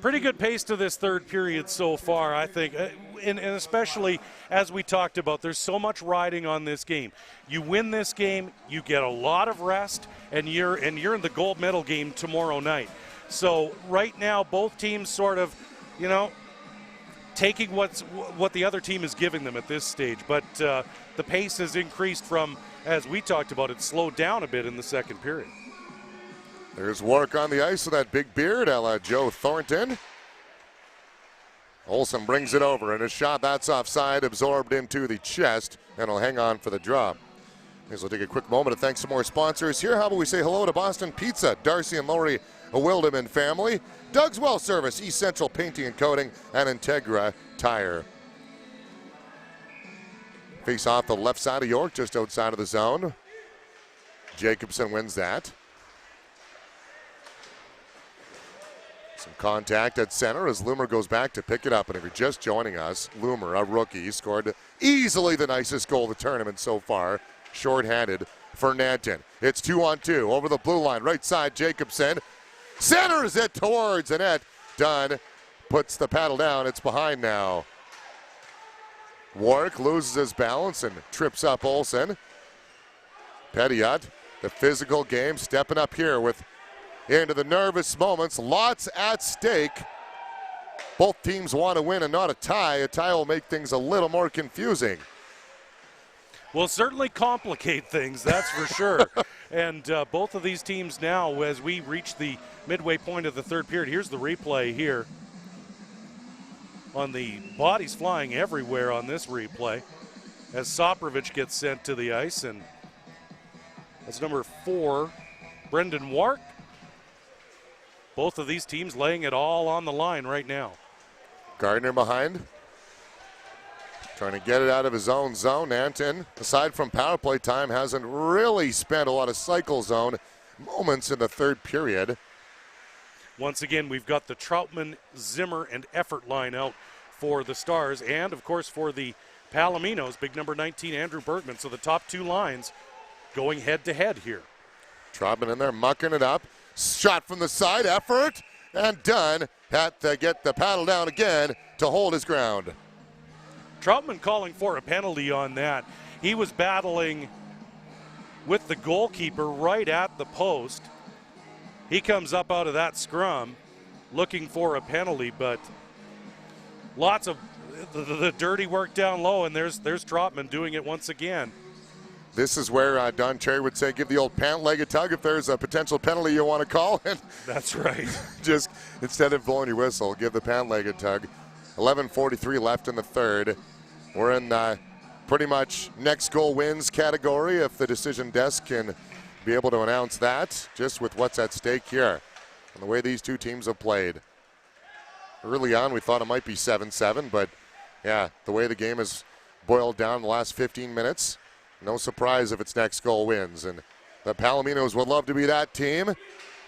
Pretty good pace to this third period so far, I think. And especially as we talked about, there's so much riding on this game. You win this game, you get a lot of rest, and you're in the gold medal game tomorrow night. So right now, both teams sort of, taking what the other team is giving them at this stage. But the pace has increased from, as we talked about, it slowed down a bit in the second period. There's work on the ice with that big beard, a la Joe Thornton. Olsen brings it over, and a shot that's offside, absorbed into the chest, and will hang on for the draw. We'll take a quick moment to thank some more sponsors here. How about we say hello to Boston Pizza, Darcy and Lori Wildeman family, Doug's Well Service, East Central Painting and Coating, and Integra Tire. Face off the left side of York, just outside of the zone. Jacobson wins that. Some contact at center as Loomer goes back to pick it up. And if you're just joining us, Loomer, a rookie, scored easily the nicest goal of the tournament so far, shorthanded for Nanton. It's 2-on-2 over the blue line, right side, Jacobson centers it towards the net. Dunn puts the paddle down. It's behind now. Warwick loses his balance and trips up Olsen. Pettiot, the physical game, stepping up here with into the nervous moments. Lots at stake. Both teams want to win and not a tie. A tie will make things a little more confusing. Will certainly complicate things, that's for sure. And both of these teams now, as we reach the midway point of the third period, here's the replay here. On the bodies flying everywhere on this replay as Soprovic gets sent to the ice, and that's number 4, Brendan Wark. both of these teams laying it all on the line right now. Gardner behind. Trying to get it out of his own zone. Nanton, aside from power play time, hasn't really spent a lot of cycle zone moments in the third period. Once again, we've got the Troutman, Zimmer, and Effort line out for the Stars, and of course for the Palominos, big number 19, Andrew Bergman. So the top two lines going head to head here. Troutman in there mucking it up. Shot from the side, Effort, and done. Had to get the paddle down again to hold his ground. Troutman calling for a penalty on that. He was battling with the goalkeeper right at the post. He comes up out of that scrum looking for a penalty, but lots of the dirty work down low, and there's Troutman doing it once again. This is where Don Cherry would say give the old pant-legged tug if there's a potential penalty you want to call. And that's right. Just instead of blowing your whistle, give the pant-legged tug. 11:43 left in the third. We're in pretty much next goal wins category if the decision desk can be able to announce that, just with what's at stake here and the way these two teams have played. Early on, we thought it might be 7-7, but yeah, the way the game has boiled down in the last 15 minutes, no surprise if it's next goal wins. And the Palominos would love to be that team,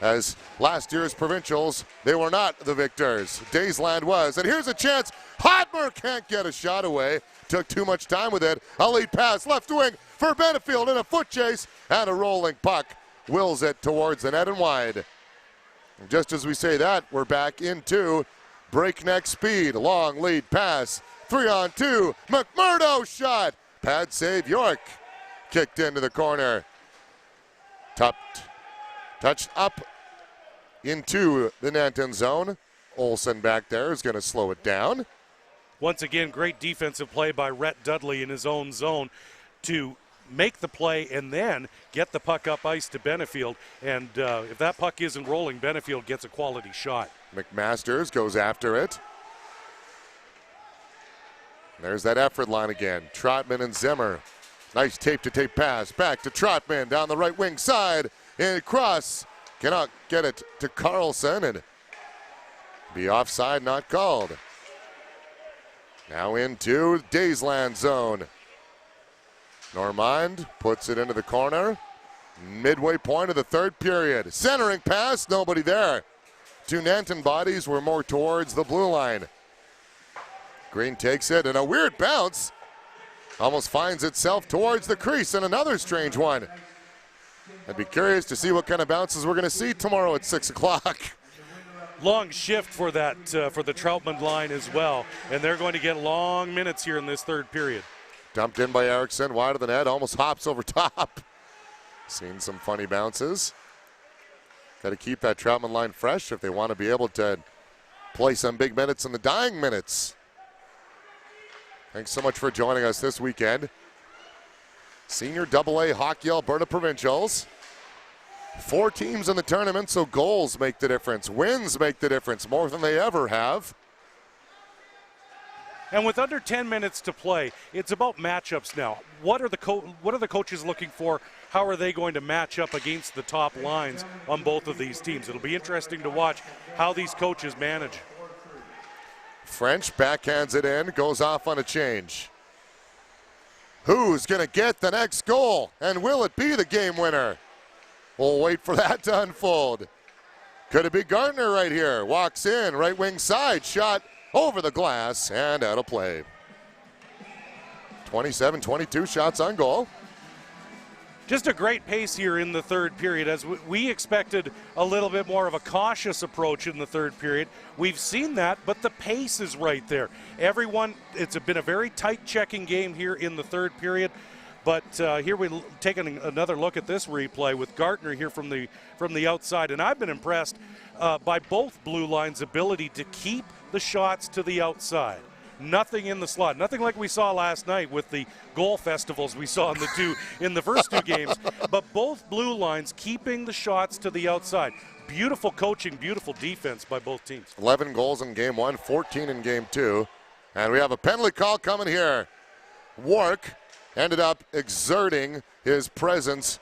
as last year's Provincials, they were not the victors. Dazeland was, and here's a chance. Hodmer can't get a shot away. Took too much time with it. A lead pass left wing for Benefield in a foot chase, and a rolling puck wills it towards the net and wide. And just as we say that, we're back into breakneck speed. Long lead pass. 3-on-2. McMurdo shot. Pad save. York kicked into the corner. Touched up into the Nanton zone. Olsen back there is going to slow it down. Once again, great defensive play by Rhett Dudley in his own zone to make the play and then get the puck up ice to Benefield. And if that puck isn't rolling, Benefield gets a quality shot. McMasters goes after it. There's that effort line again. Troutman and Zimmer. Nice tape-to-tape pass. Back to Troutman down the right wing side. And across. Cannot get it to Carlson, and be offside, not called. Now into Daysland zone. Normand puts it into the corner. Midway point of the third period. Centering pass, nobody there. Two Nanton bodies were more towards the blue line. Green takes it, and a weird bounce. Almost finds itself towards the crease, and another strange one. I'd be curious to see what kind of bounces we're going to see tomorrow at 6 o'clock. Long shift for that for the Troutman line as well, and they're going to get long minutes here in this third period. Dumped in by Erickson, wide of the net, almost hops over top. Seen some funny bounces. Got to keep that Troutman line fresh if they want to be able to play some big minutes in the dying minutes. Thanks so much for joining us this weekend. Senior AA Hockey Alberta Provincials. 4 teams in the tournament, so goals make the difference. Wins make the difference more than they ever have. And with under 10 minutes to play, it's about matchups now. What are the coaches looking for? How are they going to match up against the top lines on both of these teams? It'll be interesting to watch how these coaches manage. French backhands it in, goes off on a change. Who's going to get the next goal? And will it be the game winner? We'll wait for that to unfold. Could it be Gardner right here? Walks in, right wing side, shot over the glass and out of play. 27-22 shots on goal. Just a great pace here in the third period, as we expected a little bit more of a cautious approach in the third period. We've seen that, but the pace is right there. It's been a very tight checking game here in the third period. But here we're taking another look at this replay with Gardner here from the outside, and I've been impressed by both blue lines' ability to keep the shots to the outside. Nothing in the slot, nothing like we saw last night with the goal festivals we saw in the first two games. But both blue lines keeping the shots to the outside. Beautiful coaching, beautiful defense by both teams. 11 goals in game 1, 14 in game 2, and we have a penalty call coming here. Wark ended up exerting his presence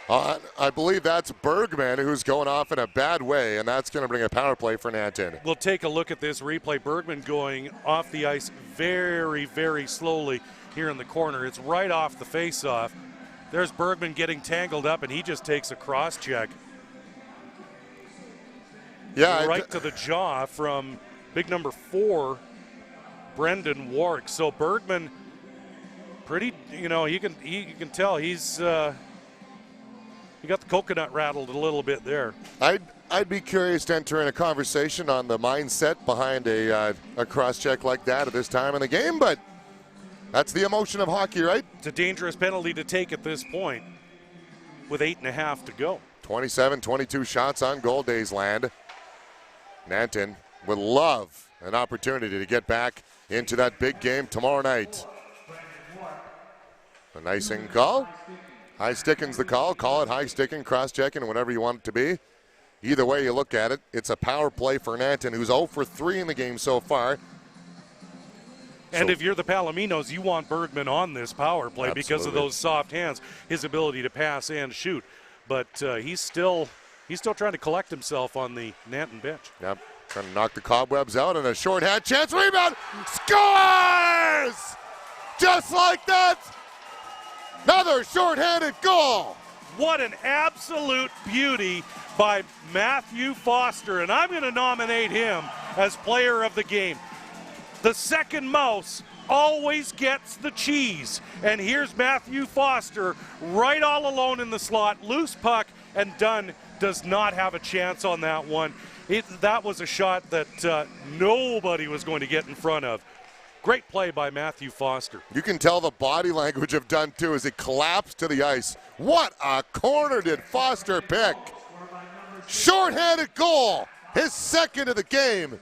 I believe that's Bergman who's going off in a bad way, and that's going to bring a power play for Nanton. We'll take a look at this replay. Bergman going off the ice very, very slowly here in the corner. It's right off the face-off. There's Bergman getting tangled up, and he just takes a cross-check. Yeah, right to the jaw from big number 4, Brendan Wark. So Bergman, pretty, you can tell he's he got the coconut rattled a little bit there. I'd be curious to enter in a conversation on the mindset behind a cross-check like that at this time in the game, but that's the emotion of hockey, right? It's a dangerous penalty to take at this point with 8.5 to go. 27-22 shots on goal, Dazeland. Nanton would love an opportunity to get back into that big game tomorrow night. A nice call. High sticking's the call. Call it high sticking, cross-checking, whatever you want it to be. Either way you look at it, it's a power play for Nanton, who's 0 for 3 in the game so far. And if you're the Palominos, you want Bergman on this power play because of those soft hands, his ability to pass and shoot. But he's still trying to collect himself on the Nanton bench. Yep, trying to knock the cobwebs out, and a shorthand chance, rebound, scores! Just like that, another shorthanded goal. What an absolute beauty by Matthew Foster, and I'm going to nominate him as player of the game. The second mouse always gets the cheese, and here's Matthew Foster right all alone in the slot, loose puck, and Dunn does not have a chance on that one. That was a shot that nobody was going to get in front of. Great play by Matthew Foster. You can tell the body language of Dunn, too, as he collapsed to the ice. What a corner did Foster pick. Short-handed goal, his second of the game.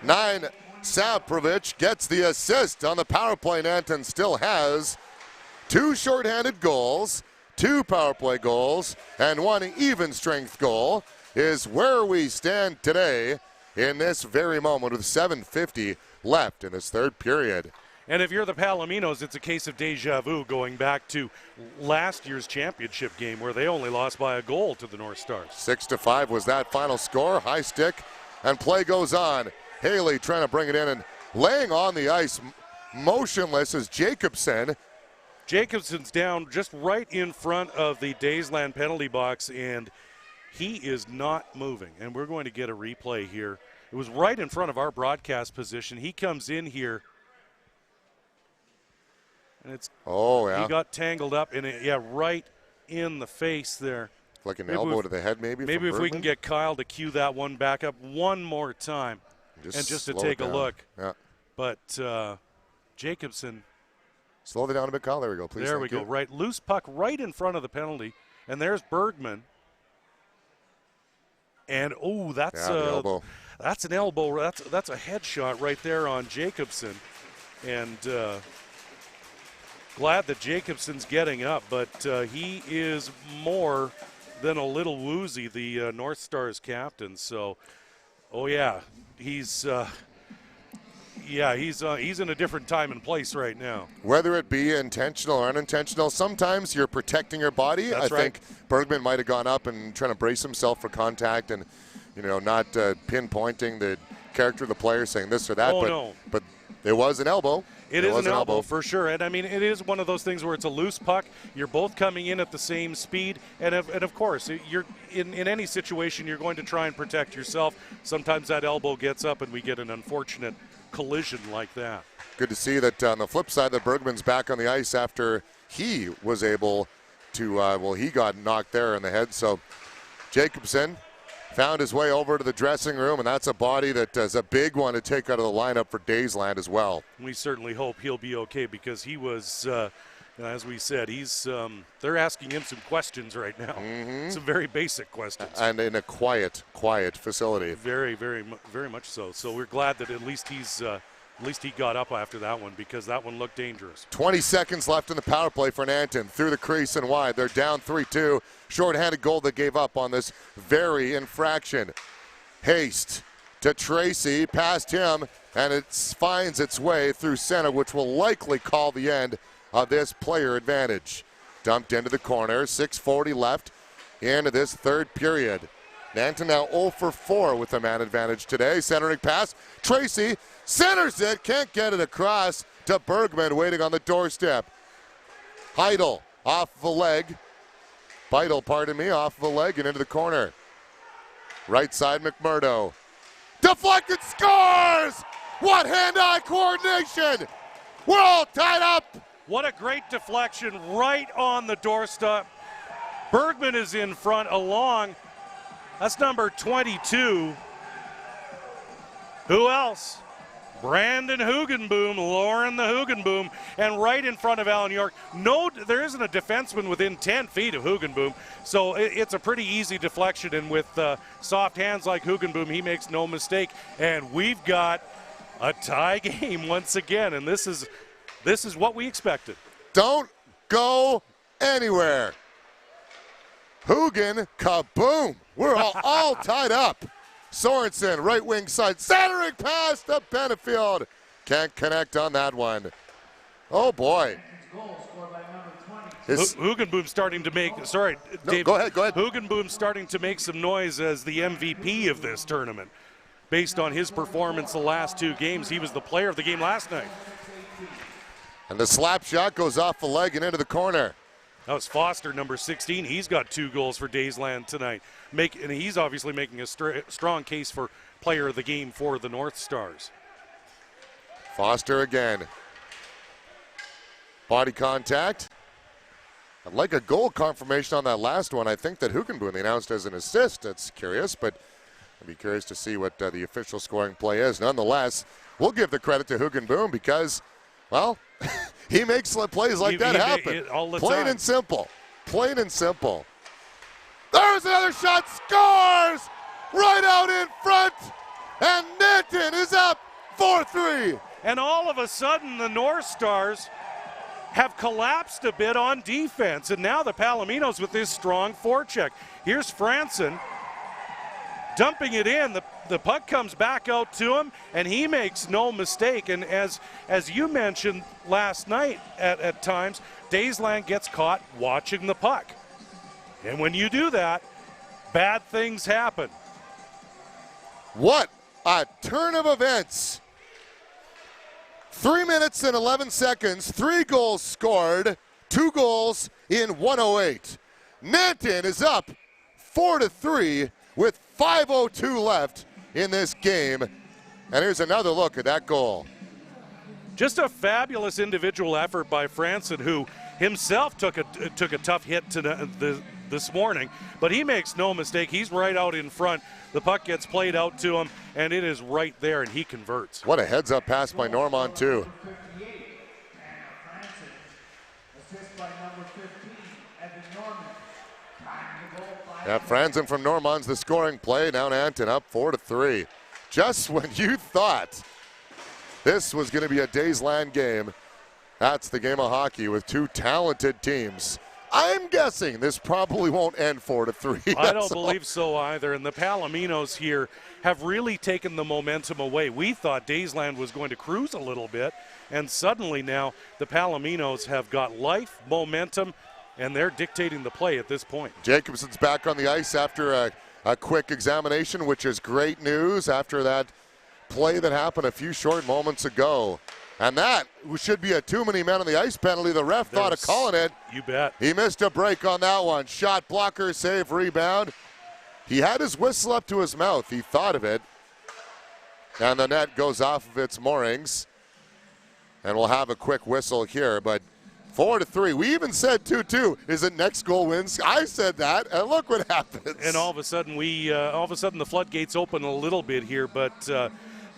9, Saprovich gets the assist on the power play. Nanton still has 2 short-handed goals, 2 power play goals, and 1 even strength goal is where we stand today in this very moment with 7:50 left in this third period. And if you're the Palominos, it's a case of deja vu going back to last year's championship game where they only lost by a goal to the Northstars. 6-5 was that final score. High stick, and play goes on. Haley trying to bring it in and laying on the ice motionless is Jacobson. Jacobson's down just right in front of the Daysland penalty box, and he is not moving. And we're going to get a replay here. It was right in front of our broadcast position. He comes in here, and it's he got tangled up in it, right in the face there. Like an elbow to the head, maybe. Maybe if we can get Kyle to cue that one back up one more time, just to take a look. Yeah. But Jacobson. Slow it down a bit, Kyle. There we go, please. There we go. Right, loose puck right in front of the penalty, and there's Bergman. And that's the elbow. That's an elbow. That's a headshot right there on Jacobson, and glad that Jacobson's getting up, but he is more than a little woozy, the North Stars captain. So, he's in a different time and place right now. Whether it be intentional or unintentional, sometimes you're protecting your body. That's I think Bergman might have gone up and trying to brace himself for contact and, not pinpointing the character of the player saying this or that. But it was an elbow. It is an elbow for sure. And, it is one of those things where it's a loose puck. You're both coming in at the same speed. And of course, you're in any situation, you're going to try and protect yourself. Sometimes that elbow gets up and we get an unfortunate collision like that. Good to see that on the flip side that Bergman's back on the ice after he was able to, he got knocked there in the head. So Jacobson found his way over to the dressing room, and that's a body that is a big one to take out of the lineup for Dazeland as well. We certainly hope he'll be okay because he was, as we said, they're asking him some questions right now. Mm-hmm. Some very basic questions. And in a quiet facility. Very, very, very much so. So we're glad that at least he got up after that one because that one looked dangerous. 20 seconds left in the power play for Nanton. Through the crease and wide. They're down 3-2. Short-handed goal that gave up on this very infraction. Haste to Tracy, past him, and it finds its way through center, which will likely call the end of this player advantage. Dumped into the corner, 6:40 left into this third period. Nanton now 0 for 4 with a man advantage today. Centering pass, Tracy centers it, can't get it across to Bergman waiting on the doorstep. Heidel off of a leg. Beidel, pardon me, off of a leg and into the corner. Right side, McMurdo. Deflected, scores! What hand-eye coordination! We're all tied up! What a great deflection right on the doorstep. Bergman is in front along. That's number 22. Who else? Brandon Hugenboom, Lauren the Hugenboom, and right in front of Alan York. No, there isn't a defenseman within 10 feet of Hugenboom, so it's a pretty easy deflection, and with soft hands like Hugenboom, he makes no mistake, and we've got a tie game once again, and this is what we expected. Don't go anywhere. Hugen, kaboom. We're all tied up. Sorensen, right wing side, centering pass to Benefield. Can't connect on that one. Oh boy. Hugenboom starting to make, sorry, Dave. Go ahead. Hugenboom starting to make some noise as the MVP of this tournament. Based on his performance the last 2 games, he was the player of the game last night. And the slap shot goes off the leg and into the corner. That was Foster, number 16. He's got 2 goals for Dazeland tonight. And he's obviously making a strong case for player of the game for the Northstars. Foster again. Body contact. I'd like a goal confirmation on that last one. I think that Hugenboom announced as an assist. That's curious, but I'd be curious to see what the official scoring play is. Nonetheless, we'll give the credit to Hugenboom because, well, he makes plays like that happen. Plain and simple. Plain and simple. There's another shot. Scores! Right out in front. And Nanton is up 4-3. And all of a sudden, the Northstars have collapsed a bit on defense. And now the Palominos with this strong forecheck. Here's Franson dumping it in. The puck comes back out to him, and he makes no mistake. And as you mentioned last night at times, Dazeland gets caught watching the puck. And when you do that, bad things happen. What a turn of events. 3 minutes and 11 seconds, 3 goals scored, 2 goals in 1:08. Nanton is up 4-3 with 5:02 left in this game. And here's another look at that goal. Just a fabulous individual effort by Franson, who himself took a tough hit this morning, but he makes no mistake. He's right out in front. The puck gets played out to him, and it is right there, and he converts. What a heads-up pass by Normand, too. Yeah, Franzen from Normand's the scoring play. Now Nanton up 4-3. Just when you thought this was going to be a Dazeland game, that's the game of hockey with 2 talented teams. I'm guessing this probably won't end 4-3. I don't believe so either. And the Palominos here have really taken the momentum away. We thought Dazeland was going to cruise a little bit, and suddenly now the Palominos have got life, momentum, and they're dictating the play at this point. Jacobson's back on the ice after a quick examination, which is great news after that play that happened a few short moments ago. And that should be a too many men on the ice penalty. The ref thought of calling it. You bet. He missed a break on that one. Shot blocker, save, rebound. He had his whistle up to his mouth. He thought of it. And the net goes off of its moorings. And we'll have a quick whistle here. But 4-3. We even said 2-2. Is it next goal wins? I said that, and look what happens. And all of a sudden, the floodgates open a little bit here, but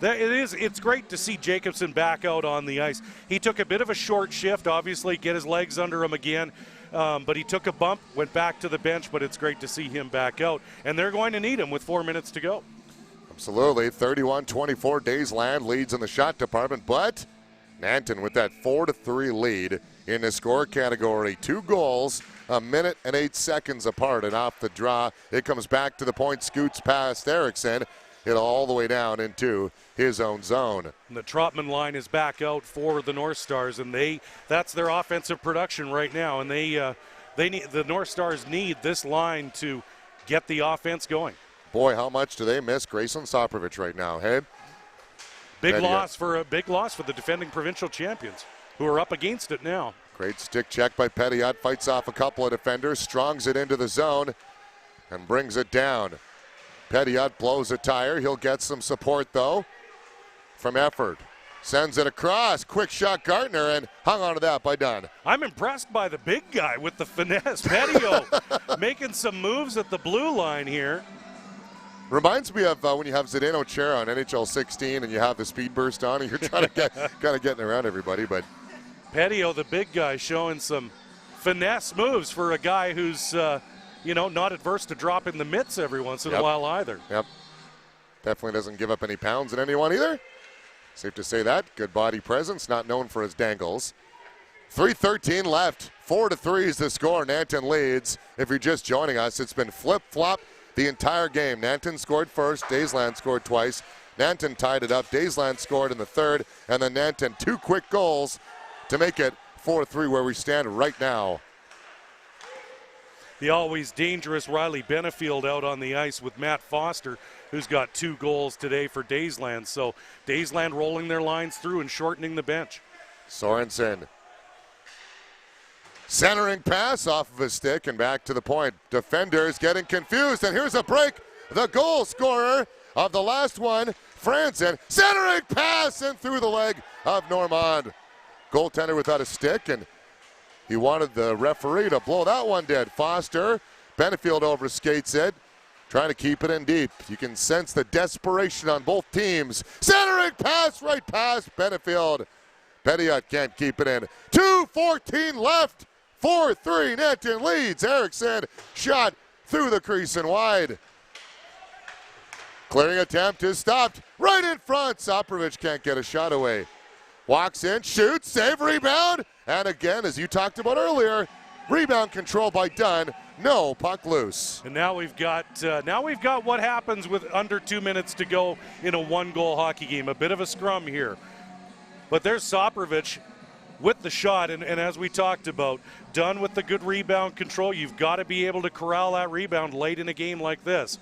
it's great to see Jacobson back out on the ice. He took a bit of a short shift, obviously, get his legs under him again, but he took a bump, went back to the bench, but it's great to see him back out. And they're going to need him with 4 minutes to go. Absolutely. 31-24, Dazeland leads in the shot department, but Nanton with that 4-3 lead in the score category. 2 goals, 1 minute and 8 seconds apart, and off the draw, it comes back to the point, scoots past Erickson, hit all the way down into his his own zone. And the Trotman line is back out for the North Stars, and that's their offensive production right now. And the North Stars need this line to get the offense going. Boy, how much do they miss Grayson Soprovich right now, hey? Big loss for the defending provincial champions, who are up against it now. Great stick check by Petiot, fights off a couple of defenders, strongs it into the zone, and brings it down. Petiot blows a tire. He'll get some support, though, from Effort. Sends it across. Quick shot, Gardner, and hung on to that by Dunn. I'm impressed by the big guy with the finesse. Petiot making some moves at the blue line here. Reminds me of when you have Zdeno Chara on NHL 16 and you have the speed burst on and you're trying to kind of getting around everybody. But Petiot, the big guy, showing some finesse moves for a guy who's, not adverse to dropping the mitts every once in a while either. Yep. Definitely doesn't give up any pounds in anyone either. Safe to say that. Good body presence, not known for his dangles. 3:13 left. 4-3 is the score. Nanton leads. If you're just joining us, it's been flip-flop the entire game. Nanton scored first. Dazeland scored twice. Nanton tied it up. Dazeland scored in the third. And then Nanton 2 quick goals to make it 4-3 where we stand right now. The always dangerous Riley Benefield out on the ice with Matt Foster, who's got 2 goals today for Dazeland. So Dazeland rolling their lines through and shortening the bench. Sorensen. Centering pass off of his stick and back to the point. Defenders getting confused, and here's a break. The goal scorer of the last one, Franzen. Centering pass and through the leg of Normand. Goaltender without a stick, and he wanted the referee to blow that one dead. Foster, Benefield overskates it, trying to keep it in deep. You can sense the desperation on both teams. Centering pass right past Benefield. Petiot can't keep it in. 2:14 left. 4-3, Nanton leads. Erickson shot through the crease and wide. Clearing attempt is stopped right in front. Soprovich can't get a shot away. Walks in, shoots, save, rebound. And again, as you talked about earlier, rebound control by Dunn. No puck loose. And now we've got what happens with under 2 minutes to go in a 1-goal hockey game. A bit of a scrum here. But there's Soprovich with the shot, and as we talked about, Dunn with the good rebound control. You've got to be able to corral that rebound late in a game like this.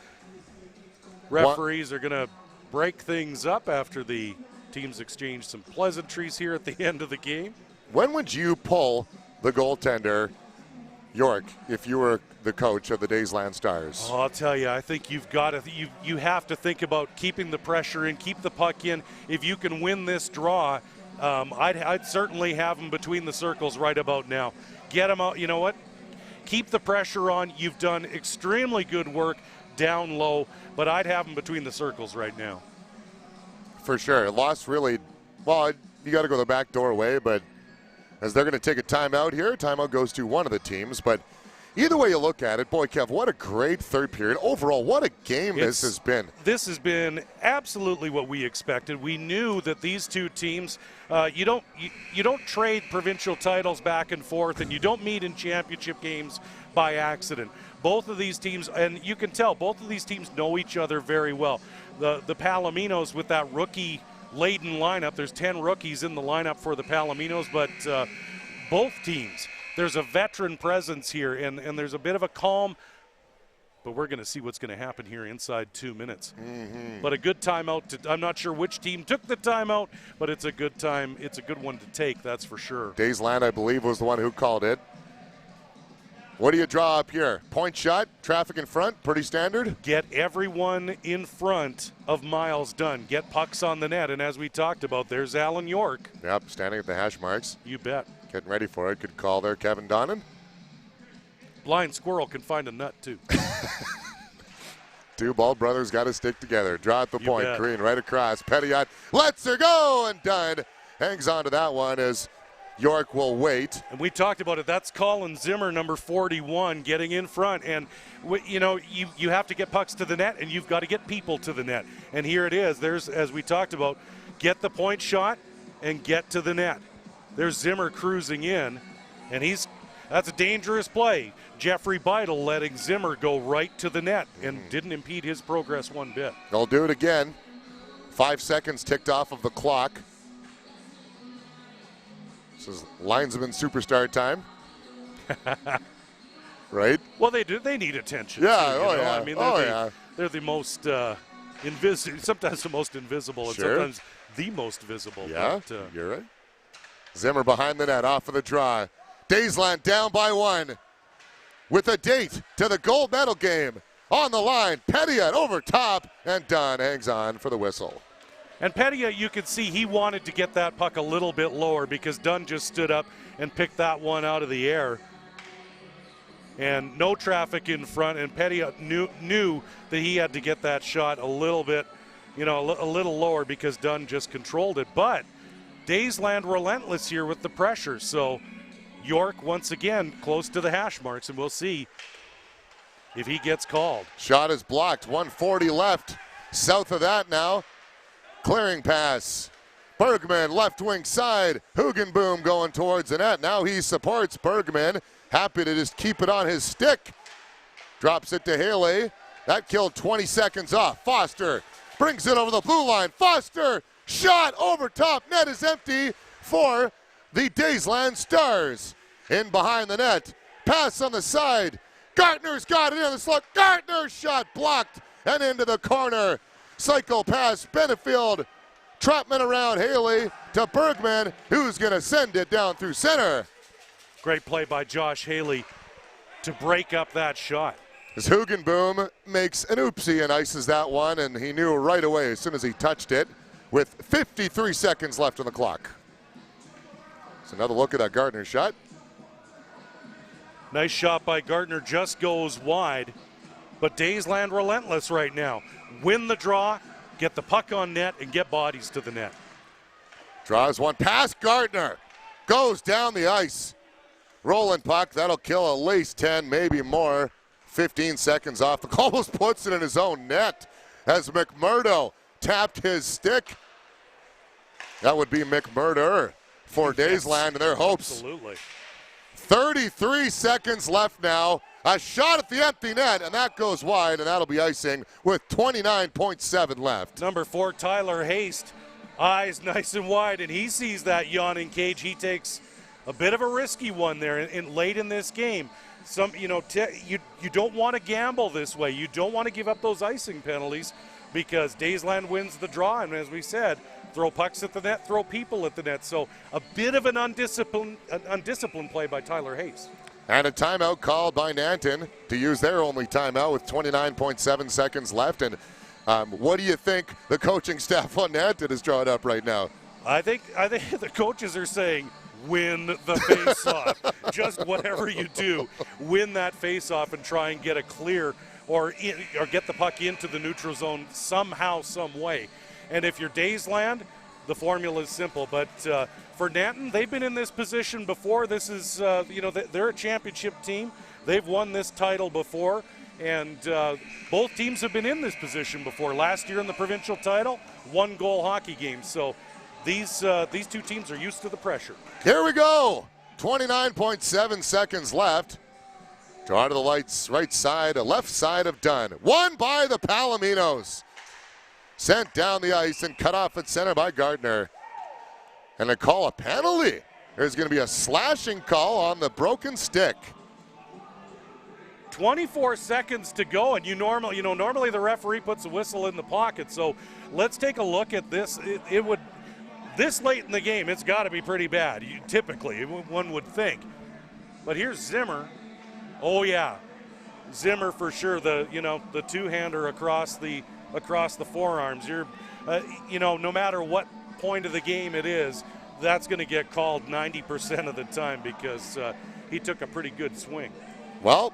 Referees are going to break things up after the teams exchange some pleasantries here at the end of the game. When would you pull the goaltender, York, if you were the coach of the Daysland Stars? Oh, I'll tell you, I think you've got to you have to think about keeping the pressure in, keep the puck in. If you can win this draw, I'd certainly have them between the circles right about now. Get them out. You know what? Keep the pressure on. You've done extremely good work down low, but I'd have them between the circles right now. For sure. Lost really, well, you got to go the back door away, but as they're going to take a timeout here, timeout goes to one of the teams, but either way you look at it, boy, Kev, what a great third period. Overall, what a game this has been. This has been absolutely what we expected. We knew that these two teams, you don't trade provincial titles back and forth, and you don't meet in championship games by accident. Both of these teams, and you can tell, both of these teams know each other very well. The Palominos with that rookie-laden lineup, there's 10 rookies in the lineup for the Palominos, but both teams, there's a veteran presence here, and there's a bit of a calm, but we're going to see what's going to happen here inside 2 minutes. Mm-hmm. But a good timeout. I'm not sure which team took the timeout, but it's a good time. It's a good one to take, that's for sure. Dazeland, I believe, was the one who called it. What do you draw up here? Point shot, traffic in front, pretty standard? Get everyone in front of Miles Dunn. Get pucks on the net, and as we talked about, there's Alan York. Yep, standing at the hash marks. You bet. Getting ready for it. Good call there, Kevin Donnan. Blind squirrel can find a nut, too. Two Ball brothers got to stick together. Draw at the point. Bet. Green right across. Petiot lets her go, and Dunn hangs on to that one as York will wait. And we talked about it. That's Colin Zimmer, number 41, getting in front. And, you have to get pucks to the net, and you've got to get people to the net. And here it is. There's, as we talked about, get the point shot and get to the net. There's Zimmer cruising in, and that's a dangerous play. Jeffrey Beidel letting Zimmer go right to the net and didn't impede his progress one bit. They'll do it again. 5 seconds ticked off of the clock. This is linesman superstar time. Right? Well, they do. They need attention. Yeah, too, oh you know? yeah. I mean, they're the most sometimes the most invisible, and Sure. sometimes the most visible. Yeah, but, you're right. Zimmer behind the net, off of the draw. Dazeland down by 1 with a date to the gold medal game. On the line, Pettia over top, and Dunn hangs on for the whistle. And Pettia, you could see he wanted to get that puck a little bit lower because Dunn just stood up and picked that one out of the air. And no traffic in front, and Pettia knew that he had to get that shot a little bit, a little lower because Dunn just controlled it. But Dazeland relentless here with the pressure. So York once again close to the hash marks, and we'll see if he gets called. Shot is blocked, 140 left. South of that now, clearing pass. Bergman, left wing side. Hugenboom going towards the net. Now he supports Bergman. Happy to just keep it on his stick. Drops it to Haley. That killed 20 seconds off. Foster brings it over the blue line. Foster, shot over top. Net is empty for the Daysland Stars. In behind the net. Pass on the side. Gartner's got it in the slot. Gartner's shot blocked and into the corner. Cycle pass, Benefield. Trotman around Haley to Bergman, who's going to send it down through center. Great play by Josh Haley to break up that shot. As Hugenboom makes an oopsie and ices that one, and he knew right away as soon as he touched it with 53 seconds left on the clock. So another look at that Gardner shot. Nice shot by Gardner, just goes wide. But Dazeland relentless right now. Win the draw, get the puck on net, and get bodies to the net. Draws one past Gardner. Goes down the ice. Rolling puck, that'll kill at least 10, maybe more. 15 seconds off. The almost puts it in his own net as McMurdo tapped his stick. That would be McMurder for Dazeland and their hopes. Absolutely. 33 seconds left now. A shot at the empty net, and that goes wide, and that'll be icing with 29.7 left. Number 4, Tyler Haste. Eyes nice and wide, and he sees that yawning cage. He takes a bit of a risky one there late in this game. You don't want to gamble this way. You don't want to give up those icing penalties because Dazeland wins the draw, and as we said, throw pucks at the net, throw people at the net. So a bit of an undisciplined play by Tyler Haste. And a timeout called by Nanton to use their only timeout with 29.7 seconds left. And what do you think the coaching staff on Nanton is drawn up right now? I think the coaches are saying, win the face-off. Just whatever you do, win that face-off and try and get a clear or get the puck into the neutral zone somehow, some way. And if you're Dazeland, the formula is simple. But for Nanton, they've been in this position before. This is, they're a championship team. They've won this title before. And both teams have been in this position before. Last year in the provincial title, 1-goal hockey game. So these two teams are used to the pressure. Here we go. 29.7 seconds left. Draw to the lights, right side, left side of Dunn. Won by the Palominos. Sent down the ice and cut off at center by Gardner. And they call a penalty. There's going to be a slashing call on the broken stick. 24 seconds to go, and normally the referee puts a whistle in the pocket. So let's take a look at this. This late in the game, it's got to be pretty bad. Typically, one would think. But here's Zimmer. Oh yeah, Zimmer for sure. The two-hander across the forearms. No matter what point of the game it is, that's going to get called 90% of the time because he took a pretty good swing. Well,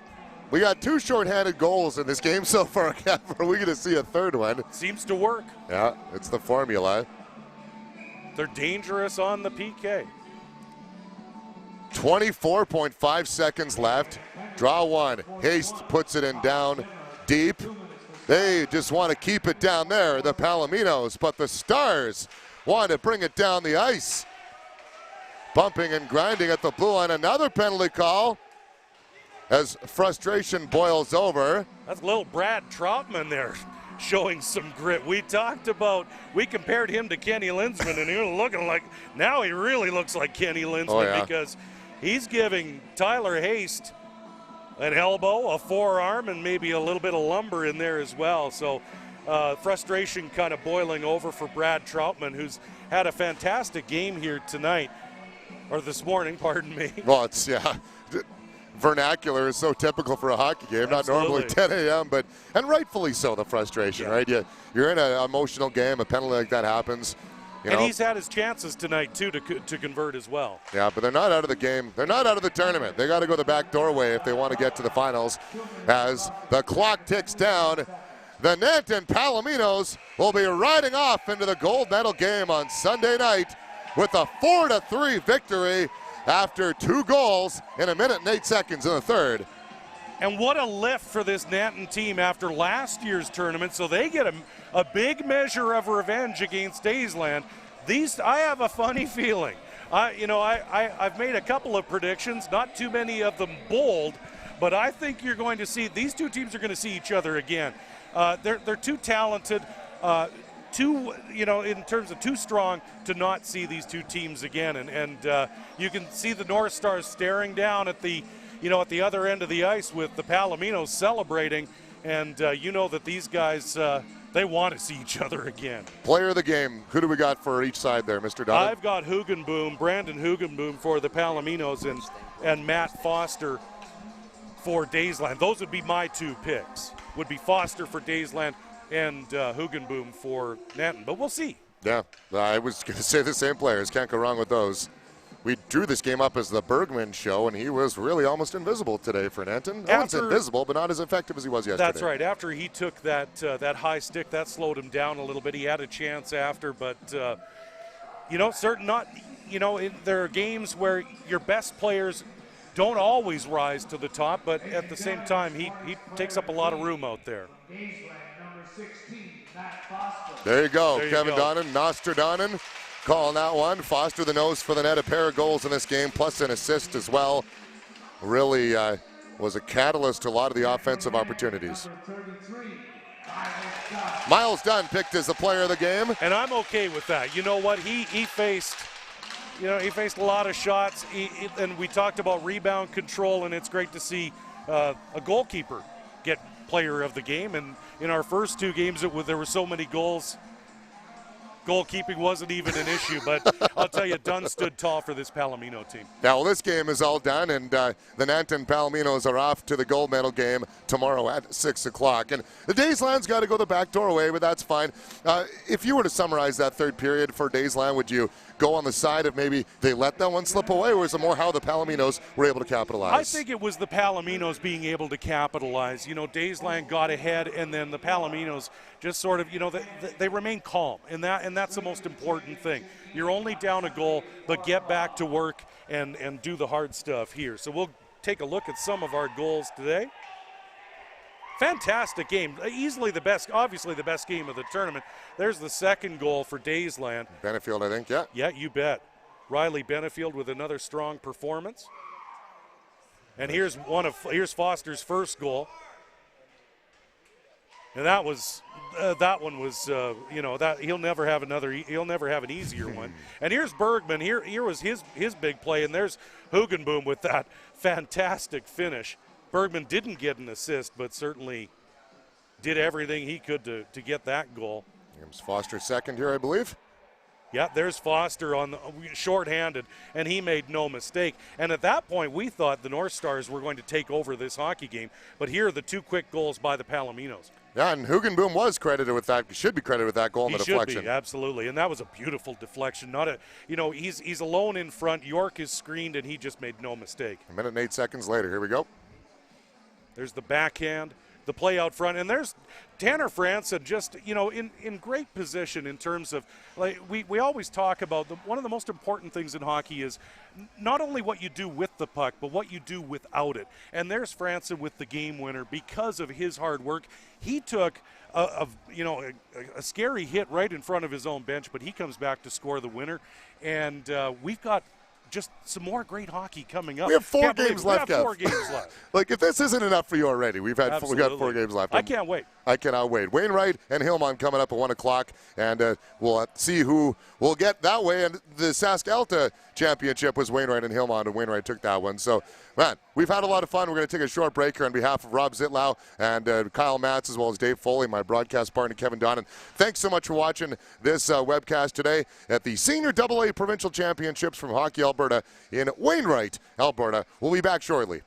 we got 2 shorthanded goals in this game so far. Are we going to see a third one? Seems to work. Yeah, it's the formula. They're dangerous on the PK. 24.5 seconds left. Draw one. Haste puts it in down deep. They just want to keep it down there, the Palominos, but the Stars want to bring it down the ice. Bumping and grinding at the blue line. Another penalty call as frustration boils over. That's little Brad Trotman there. showing some grit. We compared him to Kenny Linsman, and he was looking like, now he really looks like Kenny Linsman because he's giving Tyler Haste an elbow, a forearm, and maybe a little bit of lumber in there as well. So frustration kind of boiling over for Brad Troutman, who's had a fantastic game here tonight, or this morning, pardon me. Well, it's, vernacular is so typical for a hockey game. Absolutely. Not normally 10 a.m., and rightfully so, the frustration, right? You're in an emotional game. A penalty like that happens. And he's had his chances tonight, too, to convert as well. Yeah, but they're not out of the game. They're not out of the tournament. They got to go the back doorway if they want to get to the finals. As the clock ticks down, the Nanton Palominos will be riding off into the gold medal game on Sunday night with a 4-3 victory after 2 goals in 1 minute and 8 seconds in the third. And what a lift for this Nanton team after last year's tournament. So they get a big measure of revenge against Dazeland. I have a funny feeling. I've made a couple of predictions, not too many of them bold, but I think you're going to see these two teams are going to see each other again. They're too talented, in terms of too strong to not see these two teams again. And you can see the Northstars staring down at the other end of the ice with the Palominos celebrating, and that these guys, they want to see each other again. Player of the game, who do we got for each side there, Mr. Donnan? I've got Brandon Hugenboom for the Palominos, and Matt Foster for Dazeland. Those would be my 2 picks, would be Foster for Dazeland and Hugenboom for Nanton, but we'll see. Yeah, I was going to say the same players. Can't go wrong with those. We drew this game up as the Bergman show, and he was really almost invisible today for Nanton. I wouldn't say invisible, but not as effective as he was yesterday. That's right. After he took that high stick, that slowed him down a little bit. He had a chance after, but there are games where your best players don't always rise to the top, but at the same time, he takes up a lot of room out there. There you go, Kevin Donnan, Nostradanon. Calling that one. Foster the nose for the net. A pair of goals in this game, plus an assist as well. Really was a catalyst to a lot of the offensive opportunities. Miles Dunn picked as the player of the game. And I'm okay with that. You know what? He faced a lot of shots. And we talked about rebound control, and it's great to see a goalkeeper get player of the game. And in our first 2 games, there were so many goals. Goalkeeping wasn't even an issue, but I'll tell you, Dunn stood tall for this Palomino team. Now, this game is all done, and the Nanton Palominos are off to the gold medal game tomorrow at 6 o'clock. And the Dazeland's got to go the back doorway, but that's fine. If you were to summarize that third period for Dazeland, would you go on the side of maybe they let that one slip away, or is it more how the Palominos were able to capitalize? I think it was the Palominos being able to capitalize. Dazeland got ahead, and then the Palominos just sort of, they remain calm, and that's the most important thing. You're only down a goal, but get back to work and do the hard stuff here. So we'll take a look at some of our goals today. Fantastic game. Easily obviously the best game of the tournament. There's the second goal for Dazeland. Benefield, I think, yeah. Yeah, you bet. Riley Benefield with another strong performance. And here's Foster's first goal. And that one was he'll never have an easier one. And here's Bergman. Here was his big play, and there's Hugenboom with that fantastic finish. Bergman didn't get an assist, but certainly did everything he could to get that goal. Here's Foster second here, I believe. Yeah, there's Foster on the shorthanded, and he made no mistake. And at that point, we thought the Northstars were going to take over this hockey game. But here are the 2 quick goals by the Palominos. Yeah, and Hugenboom was credited with that. Should be credited with that goal in the deflection. He should be, absolutely. And that was a beautiful deflection. He's alone in front. York is screened, and he just made no mistake. 1 minute and 8 seconds later. Here we go. There's the backhand, the play out front, and there's Tanner Franson just, in great position in terms of, like, we always talk about one of the most important things in hockey is not only what you do with the puck, but what you do without it. And there's Franson with the game winner because of his hard work. He took a scary hit right in front of his own bench, but he comes back to score the winner. And we've got just some more great hockey coming up. We have 4 games left. We have 4 games left. Like, if this isn't enough for you already, we've got 4 games left. I can't wait. I cannot wait. Wainwright and Hillman coming up at 1 o'clock, and we'll see who will get that way. And the Sask-Alta championship was Wainwright and Hillman, and Wainwright took that one. So, man, we've had a lot of fun. We're going to take a short break here on behalf of Rob Zitlau and Kyle Matz, as well as Dave Foley, my broadcast partner, Kevin Donnan. Thanks so much for watching this webcast today at the Senior AA Provincial Championships from Hockey Alberta in Wainwright, Alberta. We'll be back shortly.